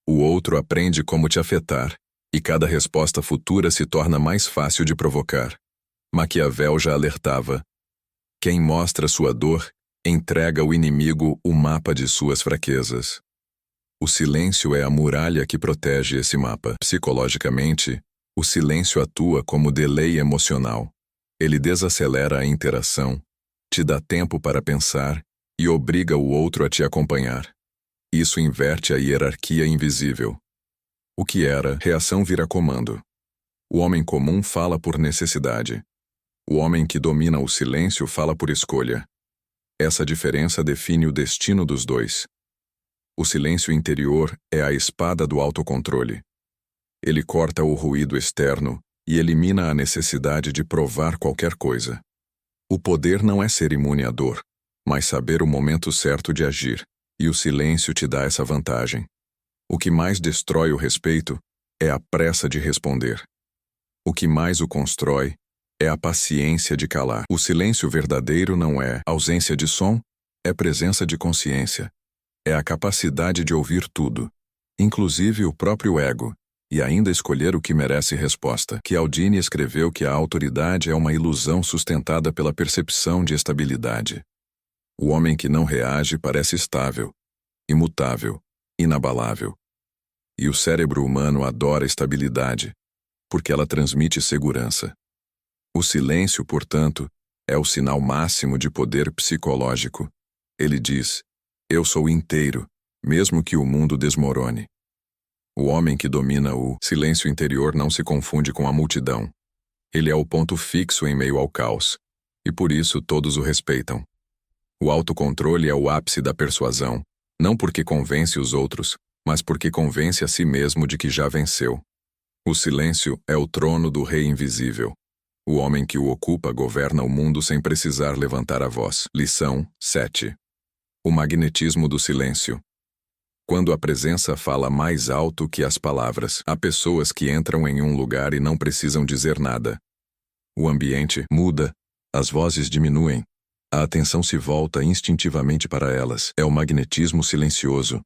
O outro aprende como te afetar, e cada resposta futura se torna mais fácil de provocar. Maquiavel já alertava. Quem mostra sua dor, entrega ao inimigo o mapa de suas fraquezas. O silêncio é a muralha que protege esse mapa. Psicologicamente, o silêncio atua como delay emocional. Ele desacelera a interação, te dá tempo para pensar e obriga o outro a te acompanhar. Isso inverte a hierarquia invisível. O que era reação vira comando. O homem comum fala por necessidade. O homem que domina o silêncio fala por escolha. Essa diferença define o destino dos dois. O silêncio interior é a espada do autocontrole. Ele corta o ruído externo e elimina a necessidade de provar qualquer coisa. O poder não é ser imune à dor, mas saber o momento certo de agir, e o silêncio te dá essa vantagem. O que mais destrói o respeito é a pressa de responder. O que mais o constrói é a paciência de calar. O silêncio verdadeiro não é ausência de som, é presença de consciência. É a capacidade de ouvir tudo, inclusive o próprio ego, e ainda escolher o que merece resposta. Cialdini escreveu que a autoridade é uma ilusão sustentada pela percepção de estabilidade. O homem que não reage parece estável, imutável, inabalável. E o cérebro humano adora estabilidade, porque ela transmite segurança. O silêncio, portanto, é o sinal máximo de poder psicológico. Ele diz: eu sou inteiro, mesmo que o mundo desmorone. O homem que domina o silêncio interior não se confunde com a multidão. Ele é o ponto fixo em meio ao caos, e por isso todos o respeitam. O autocontrole é o ápice da persuasão, não porque convence os outros, mas porque convence a si mesmo de que já venceu. O silêncio é o trono do rei invisível. O homem que o ocupa governa o mundo sem precisar levantar a voz. Lição 7. O magnetismo do silêncio. Quando a presença fala mais alto que as palavras, há pessoas que entram em um lugar e não precisam dizer nada. O ambiente muda, as vozes diminuem, a atenção se volta instintivamente para elas. É o magnetismo silencioso.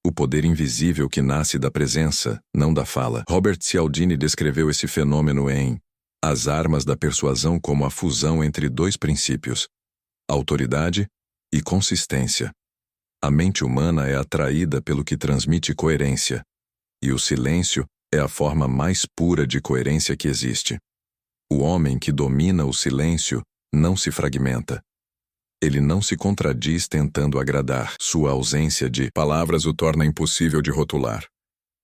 O poder invisível que nasce da presença, não da fala. Robert Cialdini descreveu esse fenômeno em As Armas da Persuasão como a fusão entre dois princípios: autoridade e consistência. A mente humana é atraída pelo que transmite coerência, e o silêncio é a forma mais pura de coerência que existe. O homem que domina o silêncio não se fragmenta. Ele não se contradiz tentando agradar. Sua ausência de palavras o torna impossível de rotular.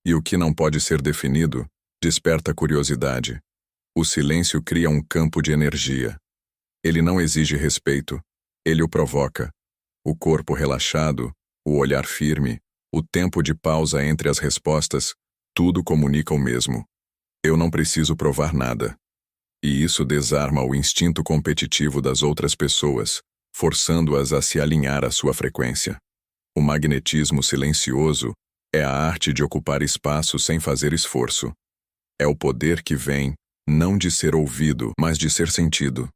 E o que não pode ser definido desperta curiosidade. O silêncio cria um campo de energia. Ele não exige respeito, ele o provoca. O corpo relaxado, o olhar firme, o tempo de pausa entre as respostas, Tudo comunica o mesmo. Eu não preciso provar nada. E isso desarma o instinto competitivo das outras pessoas, forçando-as a se alinhar à sua frequência. O magnetismo silencioso é a arte de ocupar espaço sem fazer esforço. É o poder que vem, não de ser ouvido, mas de ser sentido.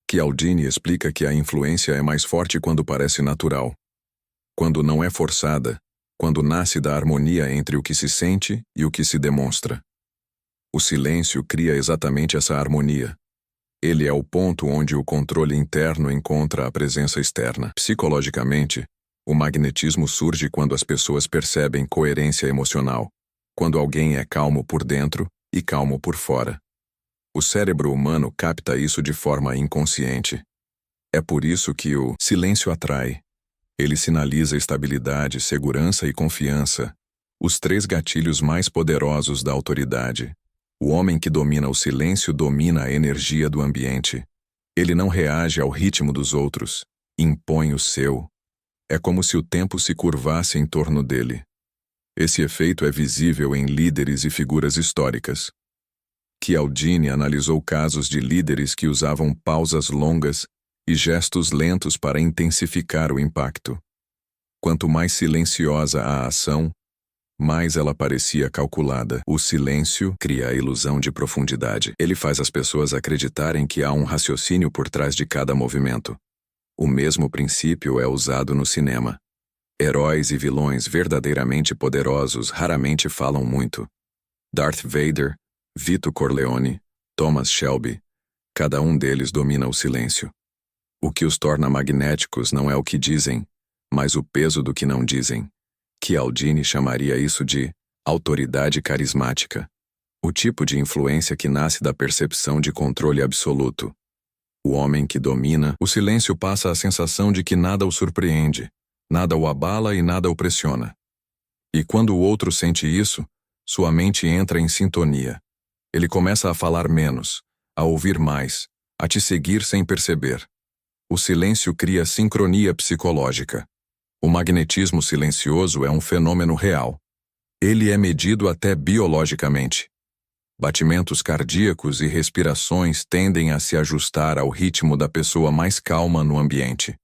Cialdini explica que a influência é mais forte quando parece natural. Quando não é forçada, quando nasce da harmonia entre o que se sente e o que se demonstra. O silêncio cria exatamente essa harmonia. Ele é o ponto onde o controle interno encontra a presença externa. Psicologicamente, o magnetismo surge quando as pessoas percebem coerência emocional, quando alguém é calmo por dentro e calmo por fora. O cérebro humano capta isso de forma inconsciente. É por isso que o silêncio atrai. Ele sinaliza estabilidade, segurança e confiança, os três gatilhos mais poderosos da autoridade. O homem que domina o silêncio domina a energia do ambiente. Ele não reage ao ritmo dos outros, impõe o seu. É como se o tempo se curvasse em torno dele. Esse efeito é visível em líderes e figuras históricas. Cialdini analisou casos de líderes que usavam pausas longas e gestos lentos para intensificar o impacto. Quanto mais silenciosa a ação, mais ela parecia calculada. O silêncio cria a ilusão de profundidade. Ele faz as pessoas acreditarem que há um raciocínio por trás de cada movimento. O mesmo princípio é usado no cinema. Heróis e vilões verdadeiramente poderosos raramente falam muito. Darth Vader, Vito Corleone, Thomas Shelby, cada um deles domina o silêncio. O que os torna magnéticos não é o que dizem, mas o peso do que não dizem. Cialdini chamaria isso de autoridade carismática, o tipo de influência que nasce da percepção de controle absoluto. O homem que domina, o silêncio passa a sensação de que nada o surpreende, nada o abala e nada o pressiona. E quando o outro sente isso, sua mente entra em sintonia. Ele começa a falar menos, a ouvir mais, a te seguir sem perceber. O silêncio cria sincronia psicológica. O magnetismo silencioso é um fenômeno real. Ele é medido até biologicamente. Batimentos cardíacos e respirações tendem a se ajustar ao ritmo da pessoa mais calma no ambiente.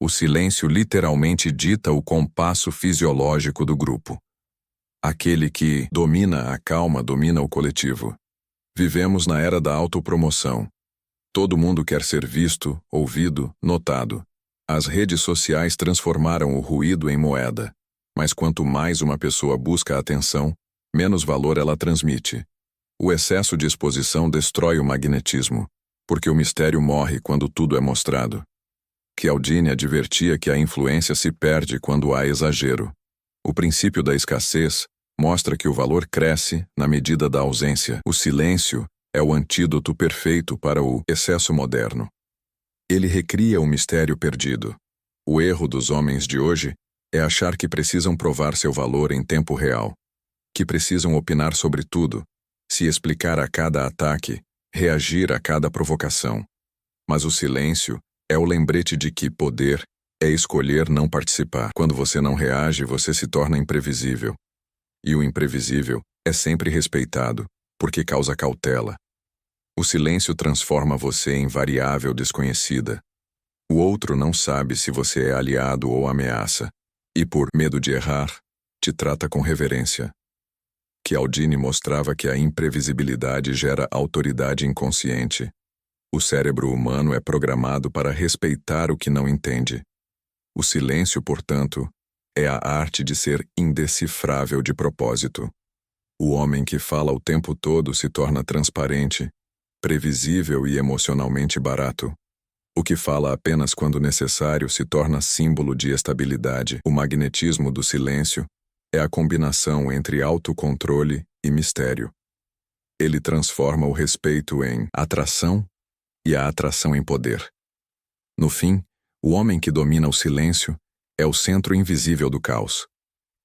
O silêncio literalmente dita o compasso fisiológico do grupo. Aquele que domina a calma domina o coletivo. Vivemos na era da autopromoção. Todo mundo quer ser visto, ouvido, notado. As redes sociais transformaram o ruído em moeda. Mas quanto mais uma pessoa busca atenção, menos valor ela transmite. O excesso de exposição destrói o magnetismo, porque o mistério morre quando tudo é mostrado. Cialdini advertia que a influência se perde quando há exagero. O princípio da escassez mostra que o valor cresce na medida da ausência. O silêncio é o antídoto perfeito para o excesso moderno. Ele recria o mistério perdido. O erro dos homens de hoje é achar que precisam provar seu valor em tempo real, que precisam opinar sobre tudo, se explicar a cada ataque, reagir a cada provocação. Mas o silêncio é o lembrete de que poder é escolher não participar. Quando você não reage, você se torna imprevisível. E o imprevisível é sempre respeitado, porque causa cautela. O silêncio transforma você em variável desconhecida. O outro não sabe se você é aliado ou ameaça, e por medo de errar, te trata com reverência. Cialdini mostrava que a imprevisibilidade gera autoridade inconsciente. O cérebro humano é programado para respeitar o que não entende. O silêncio, portanto, é a arte de ser indecifrável de propósito. O homem que fala o tempo todo se torna transparente, previsível e emocionalmente barato. O que fala apenas quando necessário se torna símbolo de estabilidade. O magnetismo do silêncio é a combinação entre autocontrole e mistério. Ele transforma o respeito em atração e a atração em poder. No fim, o homem que domina o silêncio é o centro invisível do caos.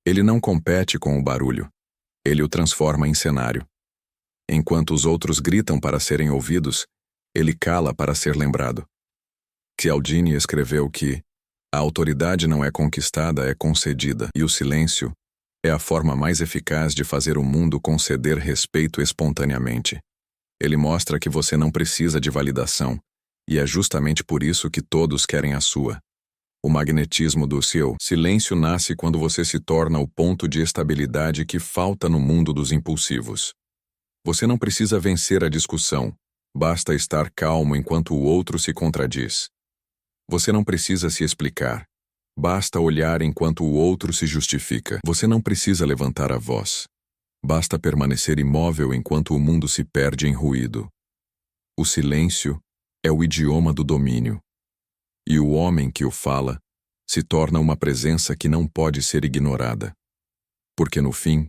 Ele não compete com o barulho. Ele o transforma em cenário. Enquanto os outros gritam para serem ouvidos, ele cala para ser lembrado. Cialdini escreveu que a autoridade não é conquistada, é concedida, e o silêncio é a forma mais eficaz de fazer o mundo conceder respeito espontaneamente. Ele mostra que você não precisa de validação, e é justamente por isso que todos querem a sua. O magnetismo do seu silêncio nasce quando você se torna o ponto de estabilidade que falta no mundo dos impulsivos. Você não precisa vencer a discussão, basta estar calmo enquanto o outro se contradiz. Você não precisa se explicar, basta olhar enquanto o outro se justifica. Você não precisa levantar a voz, basta permanecer imóvel enquanto o mundo se perde em ruído. O silêncio é o idioma do domínio, e o homem que o fala se torna uma presença que não pode ser ignorada. Porque no fim,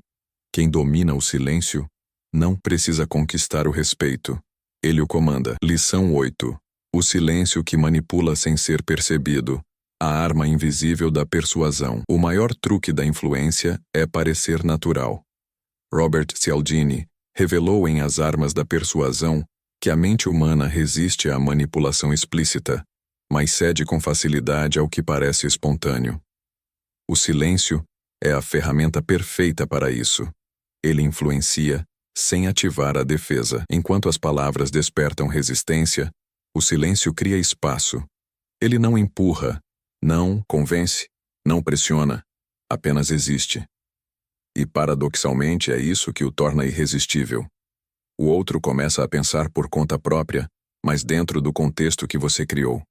quem domina o silêncio não precisa conquistar o respeito, ele o comanda. Lição 8. O silêncio que manipula sem ser percebido, a arma invisível da persuasão. O maior truque da influência é parecer natural. Robert Cialdini revelou em As Armas da Persuasão que a mente humana resiste à manipulação explícita, mas cede com facilidade ao que parece espontâneo. O silêncio é a ferramenta perfeita para isso. Ele influencia sem ativar a defesa. Enquanto as palavras despertam resistência, o silêncio cria espaço. Ele não empurra, não convence, não pressiona, apenas existe. E paradoxalmente é isso que o torna irresistível. O outro começa a pensar por conta própria, mas dentro do contexto que você criou.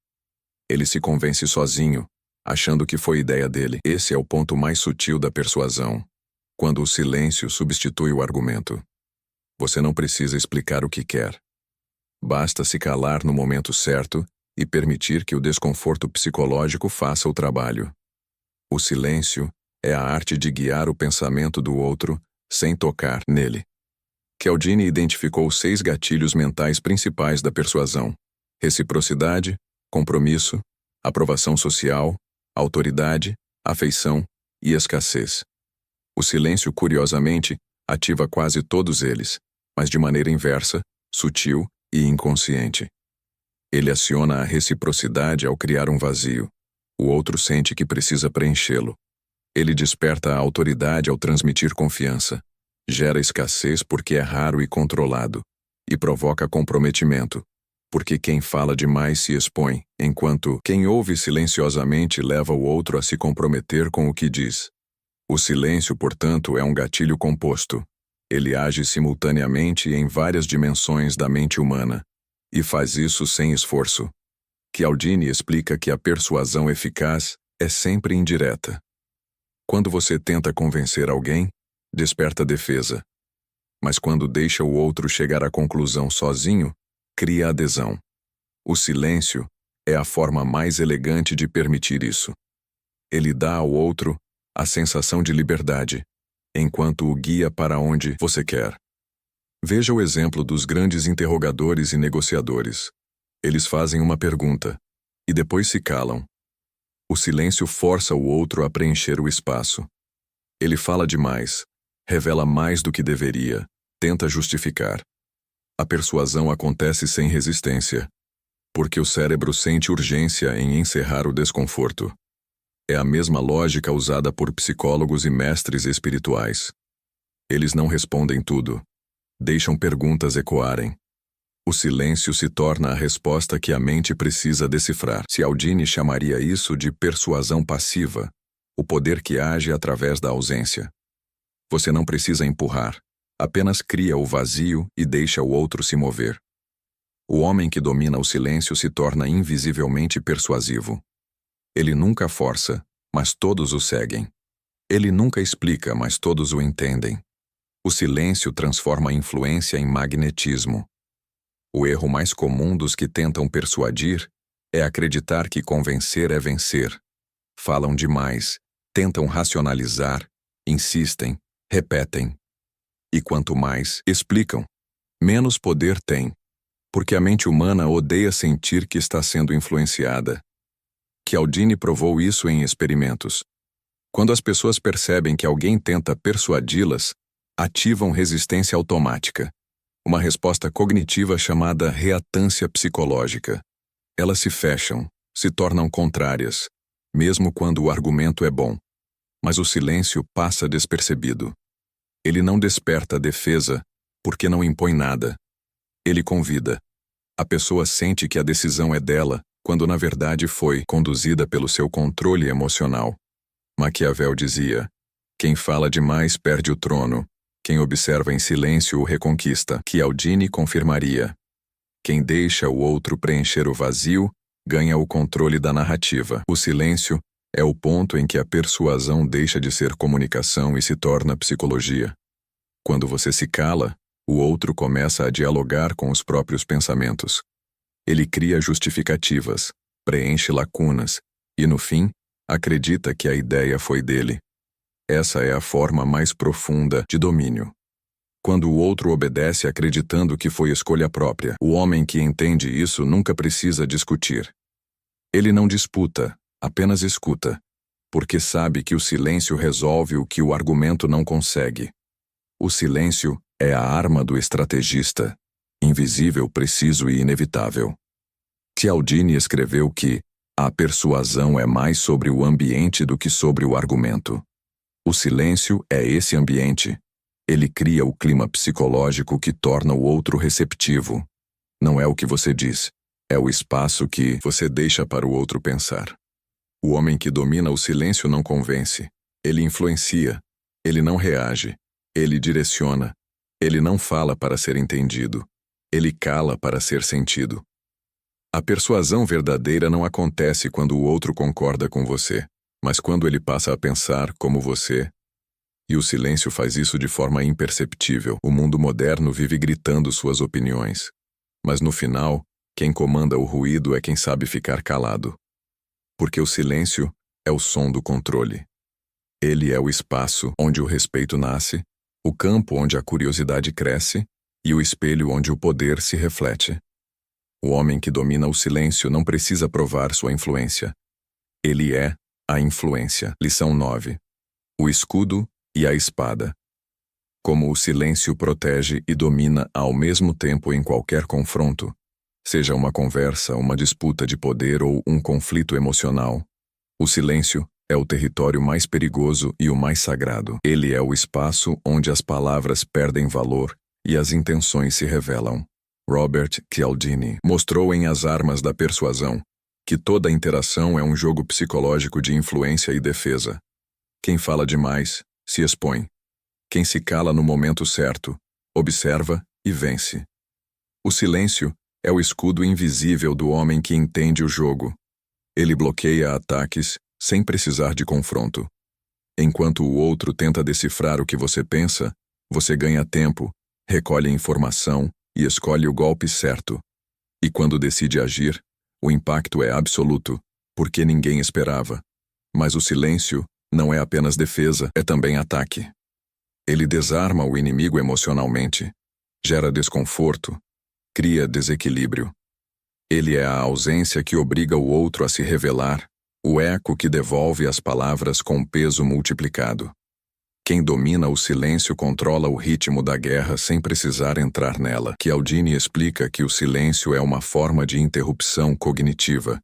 Ele se convence sozinho, achando que foi ideia dele. Esse é o ponto mais sutil da persuasão, quando o silêncio substitui o argumento. Você não precisa explicar o que quer. Basta se calar no momento certo e permitir que o desconforto psicológico faça o trabalho. O silêncio é a arte de guiar o pensamento do outro sem tocar nele. Cialdini identificou 6 gatilhos mentais principais da persuasão: reciprocidade, compromisso, aprovação social, autoridade, afeição e escassez. O silêncio, curiosamente, ativa quase todos eles, mas de maneira inversa, sutil e inconsciente. Ele aciona a reciprocidade ao criar um vazio. O outro sente que precisa preenchê-lo. Ele desperta a autoridade ao transmitir confiança. Gera escassez porque é raro e controlado. E provoca comprometimento, porque quem fala demais se expõe, enquanto quem ouve silenciosamente leva o outro a se comprometer com o que diz. O silêncio, portanto, é um gatilho composto. Ele age simultaneamente em várias dimensões da mente humana, e faz isso sem esforço. Cialdini explica que a persuasão eficaz é sempre indireta. Quando você tenta convencer alguém, desperta defesa. Mas quando deixa o outro chegar à conclusão sozinho, cria adesão. O silêncio é a forma mais elegante de permitir isso. Ele dá ao outro a sensação de liberdade, enquanto o guia para onde você quer. Veja o exemplo dos grandes interrogadores e negociadores. Eles fazem uma pergunta, e depois se calam. O silêncio força o outro a preencher o espaço. Ele fala demais, revela mais do que deveria, tenta justificar. A persuasão acontece sem resistência, porque o cérebro sente urgência em encerrar o desconforto. É a mesma lógica usada por psicólogos e mestres espirituais. Eles não respondem tudo. Deixam perguntas ecoarem. O silêncio se torna a resposta que a mente precisa decifrar. Cialdini chamaria isso de persuasão passiva, o poder que age através da ausência. Você não precisa empurrar, apenas cria o vazio e deixa o outro se mover. O homem que domina o silêncio se torna invisivelmente persuasivo. Ele nunca força, mas todos o seguem. Ele nunca explica, mas todos o entendem. O silêncio transforma a influência em magnetismo. O erro mais comum dos que tentam persuadir é acreditar que convencer é vencer. Falam demais, tentam racionalizar, insistem, repetem. E quanto mais explicam, menos poder têm, porque a mente humana odeia sentir que está sendo influenciada. Cialdini provou isso em experimentos. Quando as pessoas percebem que alguém tenta persuadi-las, ativam resistência automática, uma resposta cognitiva chamada reatância psicológica. Elas se fecham, se tornam contrárias, mesmo quando o argumento é bom. Mas o silêncio passa despercebido. Ele não desperta a defesa, porque não impõe nada. Ele convida. A pessoa sente que a decisão é dela, quando na verdade foi conduzida pelo seu controle emocional. Maquiavel dizia: quem fala demais perde o trono, quem observa em silêncio o reconquista. Cialdini confirmaria: quem deixa o outro preencher o vazio, ganha o controle da narrativa. O silêncio é o ponto em que a persuasão deixa de ser comunicação e se torna psicologia. Quando você se cala, o outro começa a dialogar com os próprios pensamentos. Ele cria justificativas, preenche lacunas e, no fim, acredita que a ideia foi dele. Essa é a forma mais profunda de domínio. Quando o outro obedece acreditando que foi escolha própria, o homem que entende isso nunca precisa discutir. Ele não disputa, apenas escuta, porque sabe que o silêncio resolve o que o argumento não consegue. O silêncio é a arma do estrategista, invisível, preciso e inevitável. Cialdini escreveu que a persuasão é mais sobre o ambiente do que sobre o argumento. O silêncio é esse ambiente. Ele cria o clima psicológico que torna o outro receptivo. Não é o que você diz, é o espaço que você deixa para o outro pensar. O homem que domina o silêncio não convence. Ele influencia. Ele não reage. Ele direciona. Ele não fala para ser entendido. Ele cala para ser sentido. A persuasão verdadeira não acontece quando o outro concorda com você, mas quando ele passa a pensar como você. E o silêncio faz isso de forma imperceptível. O mundo moderno vive gritando suas opiniões. Mas no final, quem comanda o ruído é quem sabe ficar calado. Porque o silêncio é o som do controle. Ele é o espaço onde o respeito nasce, o campo onde a curiosidade cresce e o espelho onde o poder se reflete. O homem que domina o silêncio não precisa provar sua influência. Ele é a influência. Lição 9. O escudo e a espada. Como o silêncio protege e domina ao mesmo tempo em qualquer confronto, seja uma conversa, uma disputa de poder ou um conflito emocional, o silêncio é o território mais perigoso e o mais sagrado. Ele é o espaço onde as palavras perdem valor e as intenções se revelam. Robert Cialdini mostrou em As Armas da Persuasão que toda interação é um jogo psicológico de influência e defesa. Quem fala demais se expõe. Quem se cala no momento certo, observa e vence. O silêncio é o escudo invisível do homem que entende o jogo. Ele bloqueia ataques sem precisar de confronto. Enquanto o outro tenta decifrar o que você pensa, você ganha tempo, recolhe informação e escolhe o golpe certo. E quando decide agir, o impacto é absoluto, porque ninguém esperava. Mas o silêncio não é apenas defesa, é também ataque. Ele desarma o inimigo emocionalmente, gera desconforto, cria desequilíbrio. Ele é a ausência que obriga o outro a se revelar, o eco que devolve as palavras com peso multiplicado. Quem domina o silêncio controla o ritmo da guerra sem precisar entrar nela. Cialdini explica que o silêncio é uma forma de interrupção cognitiva,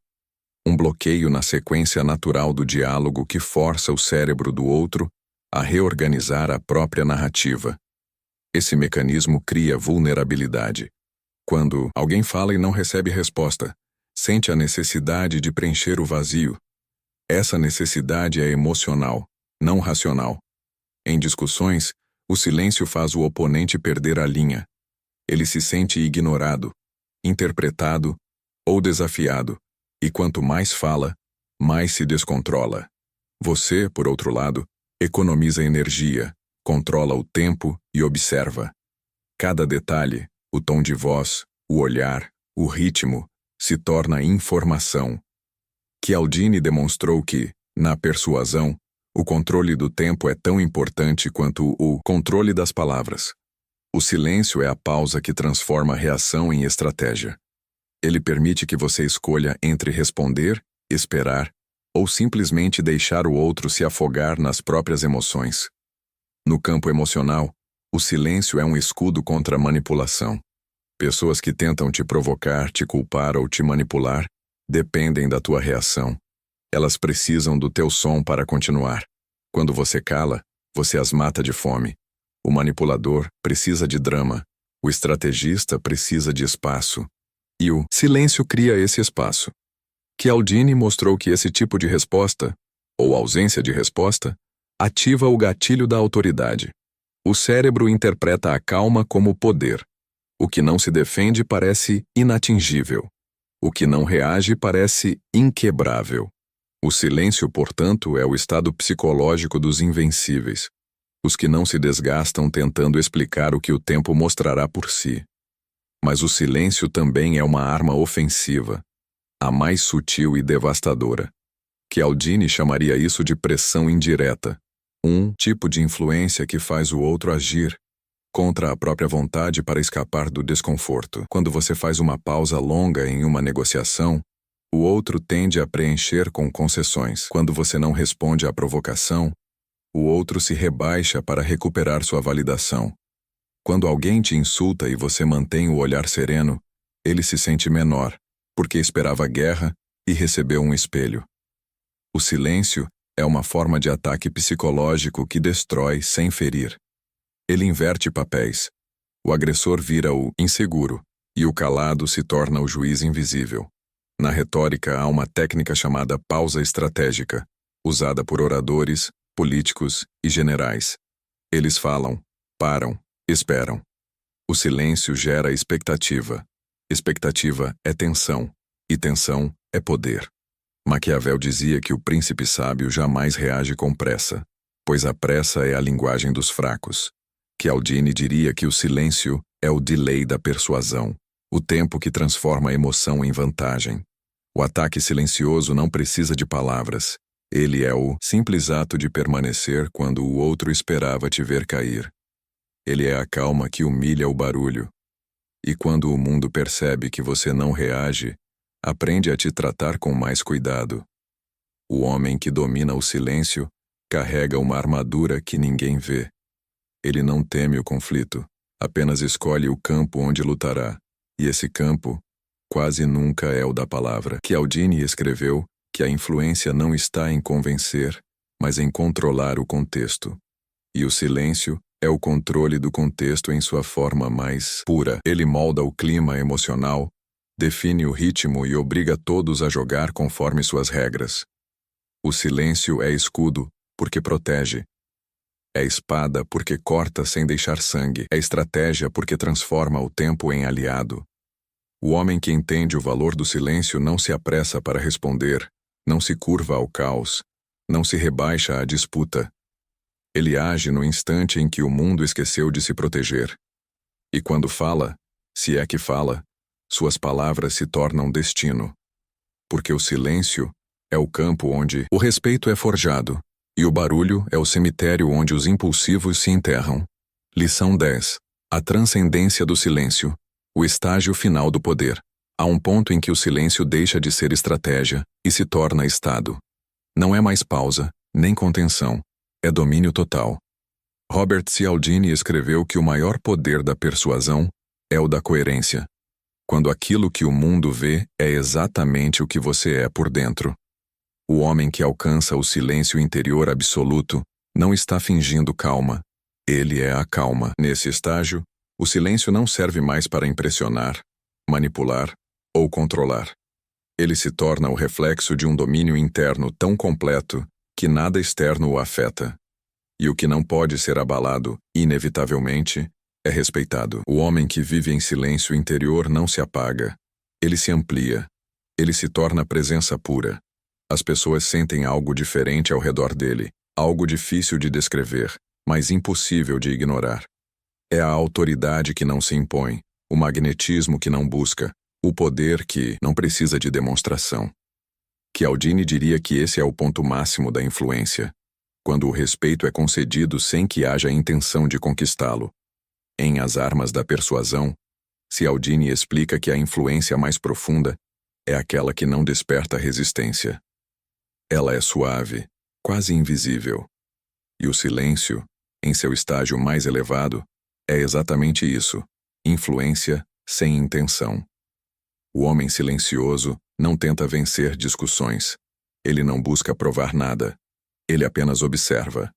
um bloqueio na sequência natural do diálogo que força o cérebro do outro a reorganizar a própria narrativa. Esse mecanismo cria vulnerabilidade. Quando alguém fala e não recebe resposta, sente a necessidade de preencher o vazio. Essa necessidade é emocional, não racional. Em discussões, o silêncio faz o oponente perder a linha. Ele se sente ignorado, interpretado ou desafiado, e quanto mais fala, mais se descontrola. Você, por outro lado, economiza energia, controla o tempo e observa. Cada detalhe, o tom de voz, o olhar, o ritmo, se torna informação. Cialdini demonstrou que, na persuasão, o controle do tempo é tão importante quanto o controle das palavras. O silêncio é a pausa que transforma a reação em estratégia. Ele permite que você escolha entre responder, esperar, ou simplesmente deixar o outro se afogar nas próprias emoções. No campo emocional, o silêncio é um escudo contra a manipulação. Pessoas que tentam te provocar, te culpar ou te manipular dependem da tua reação. Elas precisam do teu som para continuar. Quando você cala, você as mata de fome. O manipulador precisa de drama, o estrategista precisa de espaço. E o silêncio cria esse espaço. Cialdini mostrou que esse tipo de resposta, ou ausência de resposta, ativa o gatilho da autoridade. O cérebro interpreta a calma como poder. O que não se defende parece inatingível. O que não reage parece inquebrável. O silêncio, portanto, é o estado psicológico dos invencíveis, os que não se desgastam tentando explicar o que o tempo mostrará por si. Mas o silêncio também é uma arma ofensiva, a mais sutil e devastadora. Cialdini chamaria isso de pressão indireta, um tipo de influência que faz o outro agir contra a própria vontade para escapar do desconforto. Quando você faz uma pausa longa em uma negociação, o outro tende a preencher com concessões. Quando você não responde à provocação, o outro se rebaixa para recuperar sua validação. Quando alguém te insulta e você mantém o olhar sereno, ele se sente menor, porque esperava guerra e recebeu um espelho. O silêncio é uma forma de ataque psicológico que destrói sem ferir. Ele inverte papéis. O agressor vira o inseguro, e o calado se torna o juiz invisível. Na retórica há uma técnica chamada pausa estratégica, usada por oradores, políticos e generais. Eles falam, param, esperam. O silêncio gera expectativa. Expectativa é tensão, e tensão é poder. Maquiavel dizia que o príncipe sábio jamais reage com pressa, pois a pressa é a linguagem dos fracos. Cialdini diria que o silêncio é o delay da persuasão, o tempo que transforma a emoção em vantagem. O ataque silencioso não precisa de palavras. Ele é o simples ato de permanecer quando o outro esperava te ver cair. Ele é a calma que humilha o barulho. E quando o mundo percebe que você não reage, aprende a te tratar com mais cuidado. O homem que domina o silêncio carrega uma armadura que ninguém vê. Ele não teme o conflito, apenas escolhe o campo onde lutará. E esse campo quase nunca é o da palavra. Cialdini escreveu que a influência não está em convencer, mas em controlar o contexto. E o silêncio é o controle do contexto em sua forma mais pura. Ele molda o clima emocional, define o ritmo e obriga todos a jogar conforme suas regras. O silêncio é escudo, porque protege. É espada porque corta sem deixar sangue. É estratégia porque transforma o tempo em aliado. O homem que entende o valor do silêncio não se apressa para responder, não se curva ao caos, não se rebaixa à disputa. Ele age no instante em que o mundo esqueceu de se proteger. E quando fala, se é que fala, suas palavras se tornam destino. Porque o silêncio é o campo onde o respeito é forjado, e o barulho é o cemitério onde os impulsivos se enterram. Lição 10. A transcendência do silêncio. O estágio final do poder. Há um ponto em que o silêncio deixa de ser estratégia e se torna estado. Não é mais pausa, nem contenção. É domínio total. Robert Cialdini escreveu que o maior poder da persuasão é o da coerência. Quando aquilo que o mundo vê é exatamente o que você é por dentro. O homem que alcança o silêncio interior absoluto não está fingindo calma. Ele é a calma. Nesse estágio, o silêncio não serve mais para impressionar, manipular ou controlar. Ele se torna o reflexo de um domínio interno tão completo que nada externo o afeta. E o que não pode ser abalado, inevitavelmente, é respeitado. O homem que vive em silêncio interior não se apaga. Ele se amplia. Ele se torna presença pura. As pessoas sentem algo diferente ao redor dele, algo difícil de descrever, mas impossível de ignorar. É a autoridade que não se impõe, o magnetismo que não busca, o poder que não precisa de demonstração. Cialdini diria que esse é o ponto máximo da influência, quando o respeito é concedido sem que haja intenção de conquistá-lo. Em As Armas da Persuasão, Cialdini explica que a influência mais profunda é aquela que não desperta resistência. Ela é suave, quase invisível. E o silêncio, em seu estágio mais elevado, é exatamente isso, influência sem intenção. O homem silencioso não tenta vencer discussões. Ele não busca provar nada. Ele apenas observa.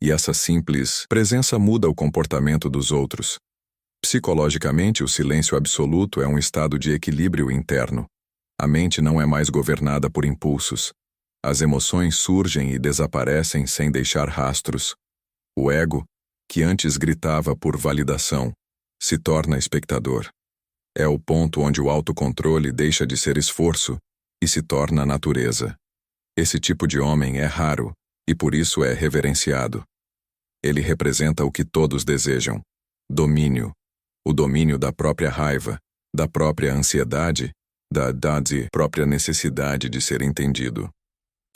E essa simples presença muda o comportamento dos outros. Psicologicamente, o silêncio absoluto é um estado de equilíbrio interno. A mente não é mais governada por impulsos. As emoções surgem e desaparecem sem deixar rastros. O ego, que antes gritava por validação, se torna espectador. É o ponto onde o autocontrole deixa de ser esforço e se torna natureza. Esse tipo de homem é raro e por isso é reverenciado. Ele representa o que todos desejam: domínio. O domínio da própria raiva, da própria ansiedade, da própria necessidade de ser entendido.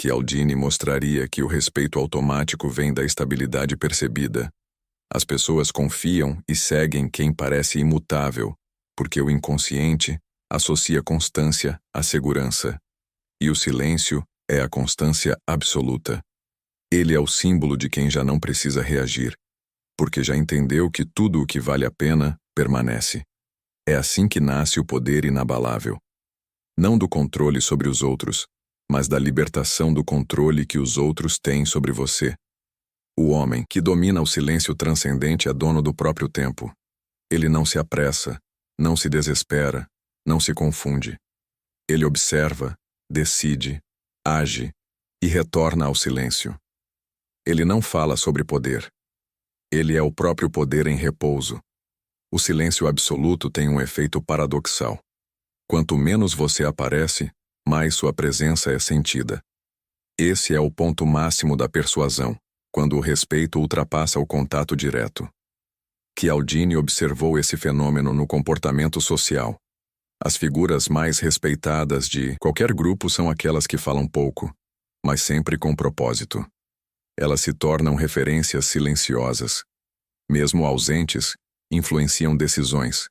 Cialdini mostraria que o respeito automático vem da estabilidade percebida. As pessoas confiam e seguem quem parece imutável, porque o inconsciente associa constância à segurança. E o silêncio é a constância absoluta. Ele é o símbolo de quem já não precisa reagir, porque já entendeu que tudo o que vale a pena permanece. É assim que nasce o poder inabalável. Não do controle sobre os outros, mas da libertação do controle que os outros têm sobre você. O homem que domina o silêncio transcendente é dono do próprio tempo. Ele não se apressa, não se desespera, não se confunde. Ele observa, decide, age e retorna ao silêncio. Ele não fala sobre poder. Ele é o próprio poder em repouso. O silêncio absoluto tem um efeito paradoxal. Quanto menos você aparece, mais sua presença é sentida. Esse é o ponto máximo da persuasão, quando o respeito ultrapassa o contato direto. Cialdini observou esse fenômeno no comportamento social. As figuras mais respeitadas de qualquer grupo são aquelas que falam pouco, mas sempre com propósito. Elas se tornam referências silenciosas. Mesmo ausentes, influenciam decisões.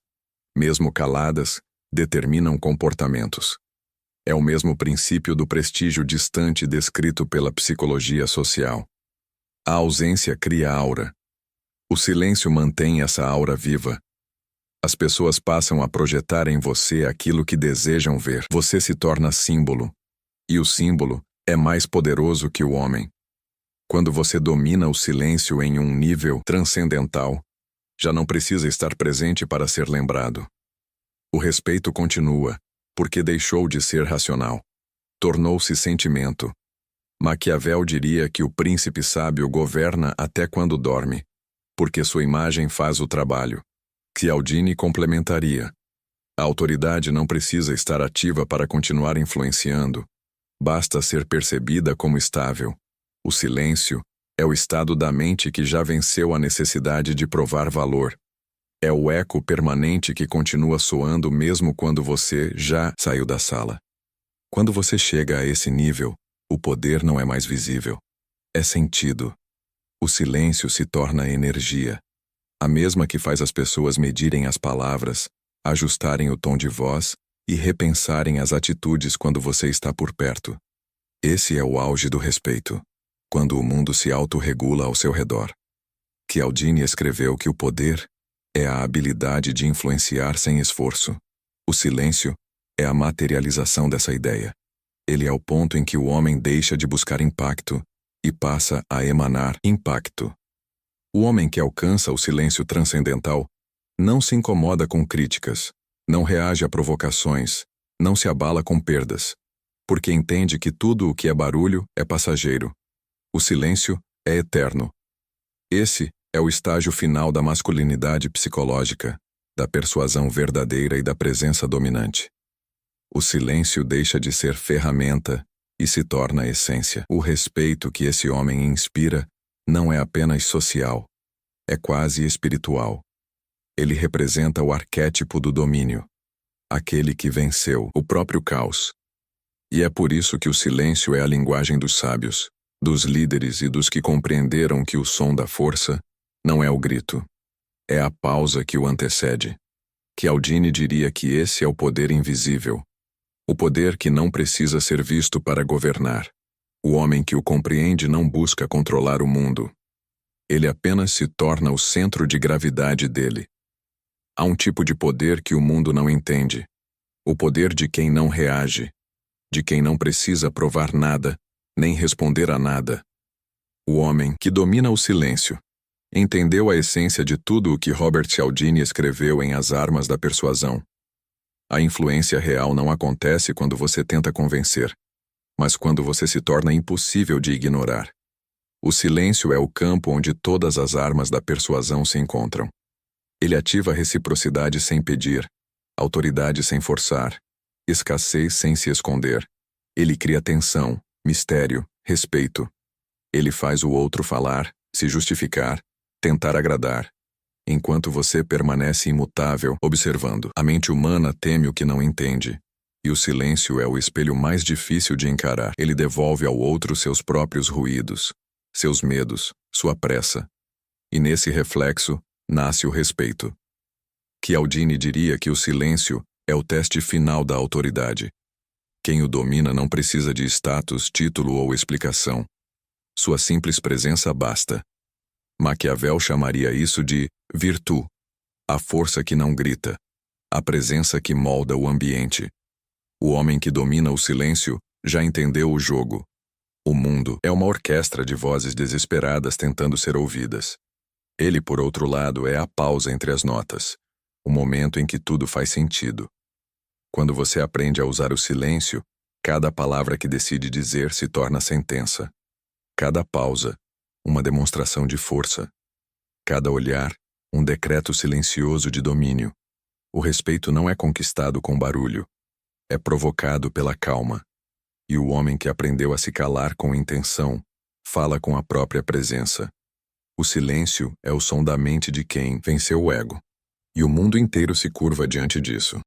Mesmo caladas, determinam comportamentos. É o mesmo princípio do prestígio distante descrito pela psicologia social. A ausência cria aura. O silêncio mantém essa aura viva. As pessoas passam a projetar em você aquilo que desejam ver. Você se torna símbolo. E o símbolo é mais poderoso que o homem. Quando você domina o silêncio em um nível transcendental, já não precisa estar presente para ser lembrado. O respeito continua, porque deixou de ser racional. Tornou-se sentimento. Maquiavel diria que o príncipe sábio governa até quando dorme, porque sua imagem faz o trabalho. Cialdini complementaria: a autoridade não precisa estar ativa para continuar influenciando. Basta ser percebida como estável. O silêncio é o estado da mente que já venceu a necessidade de provar valor. É o eco permanente que continua soando mesmo quando você já saiu da sala. Quando você chega a esse nível, o poder não é mais visível. É sentido. O silêncio se torna energia. A mesma que faz as pessoas medirem as palavras, ajustarem o tom de voz e repensarem as atitudes quando você está por perto. Esse é o auge do respeito, quando o mundo se autorregula ao seu redor. Cialdini escreveu que o poder é a habilidade de influenciar sem esforço. O silêncio é a materialização dessa ideia. Ele é o ponto em que o homem deixa de buscar impacto e passa a emanar impacto. O homem que alcança o silêncio transcendental não se incomoda com críticas, não reage a provocações, não se abala com perdas, porque entende que tudo o que é barulho é passageiro. O silêncio é eterno. Esse é o estágio final da masculinidade psicológica, da persuasão verdadeira e da presença dominante. O silêncio deixa de ser ferramenta e se torna essência. O respeito que esse homem inspira não é apenas social, é quase espiritual. Ele representa o arquétipo do domínio, aquele que venceu o próprio caos. E é por isso que o silêncio é a linguagem dos sábios, dos líderes e dos que compreenderam que o som da força não é o grito, é a pausa que o antecede. Cialdini diria que esse é o poder invisível, o poder que não precisa ser visto para governar. O homem que o compreende não busca controlar o mundo. Ele apenas se torna o centro de gravidade dele. Há um tipo de poder que o mundo não entende, o poder de quem não reage, de quem não precisa provar nada, nem responder a nada. O homem que domina o silêncio entendeu a essência de tudo o que Robert Cialdini escreveu em As Armas da Persuasão. A influência real não acontece quando você tenta convencer, mas quando você se torna impossível de ignorar. O silêncio é o campo onde todas as armas da persuasão se encontram. Ele ativa reciprocidade sem pedir, autoridade sem forçar, escassez sem se esconder. Ele cria tensão, mistério, respeito. Ele faz o outro falar, se justificar, tentar agradar, enquanto você permanece imutável, observando. A mente humana teme o que não entende, e o silêncio é o espelho mais difícil de encarar. Ele devolve ao outro seus próprios ruídos, seus medos, sua pressa. E nesse reflexo, nasce o respeito. Cialdini diria que o silêncio é o teste final da autoridade. Quem o domina não precisa de status, título ou explicação. Sua simples presença basta. Maquiavel chamaria isso de virtude, a força que não grita, a presença que molda o ambiente. O homem que domina o silêncio já entendeu o jogo. O mundo é uma orquestra de vozes desesperadas tentando ser ouvidas. Ele, por outro lado, é a pausa entre as notas, o momento em que tudo faz sentido. Quando você aprende a usar o silêncio, cada palavra que decide dizer se torna sentença. Cada pausa, uma demonstração de força. Cada olhar, um decreto silencioso de domínio. O respeito não é conquistado com barulho, é provocado pela calma. E o homem que aprendeu a se calar com intenção, fala com a própria presença. O silêncio é o som da mente de quem venceu o ego. E o mundo inteiro se curva diante disso.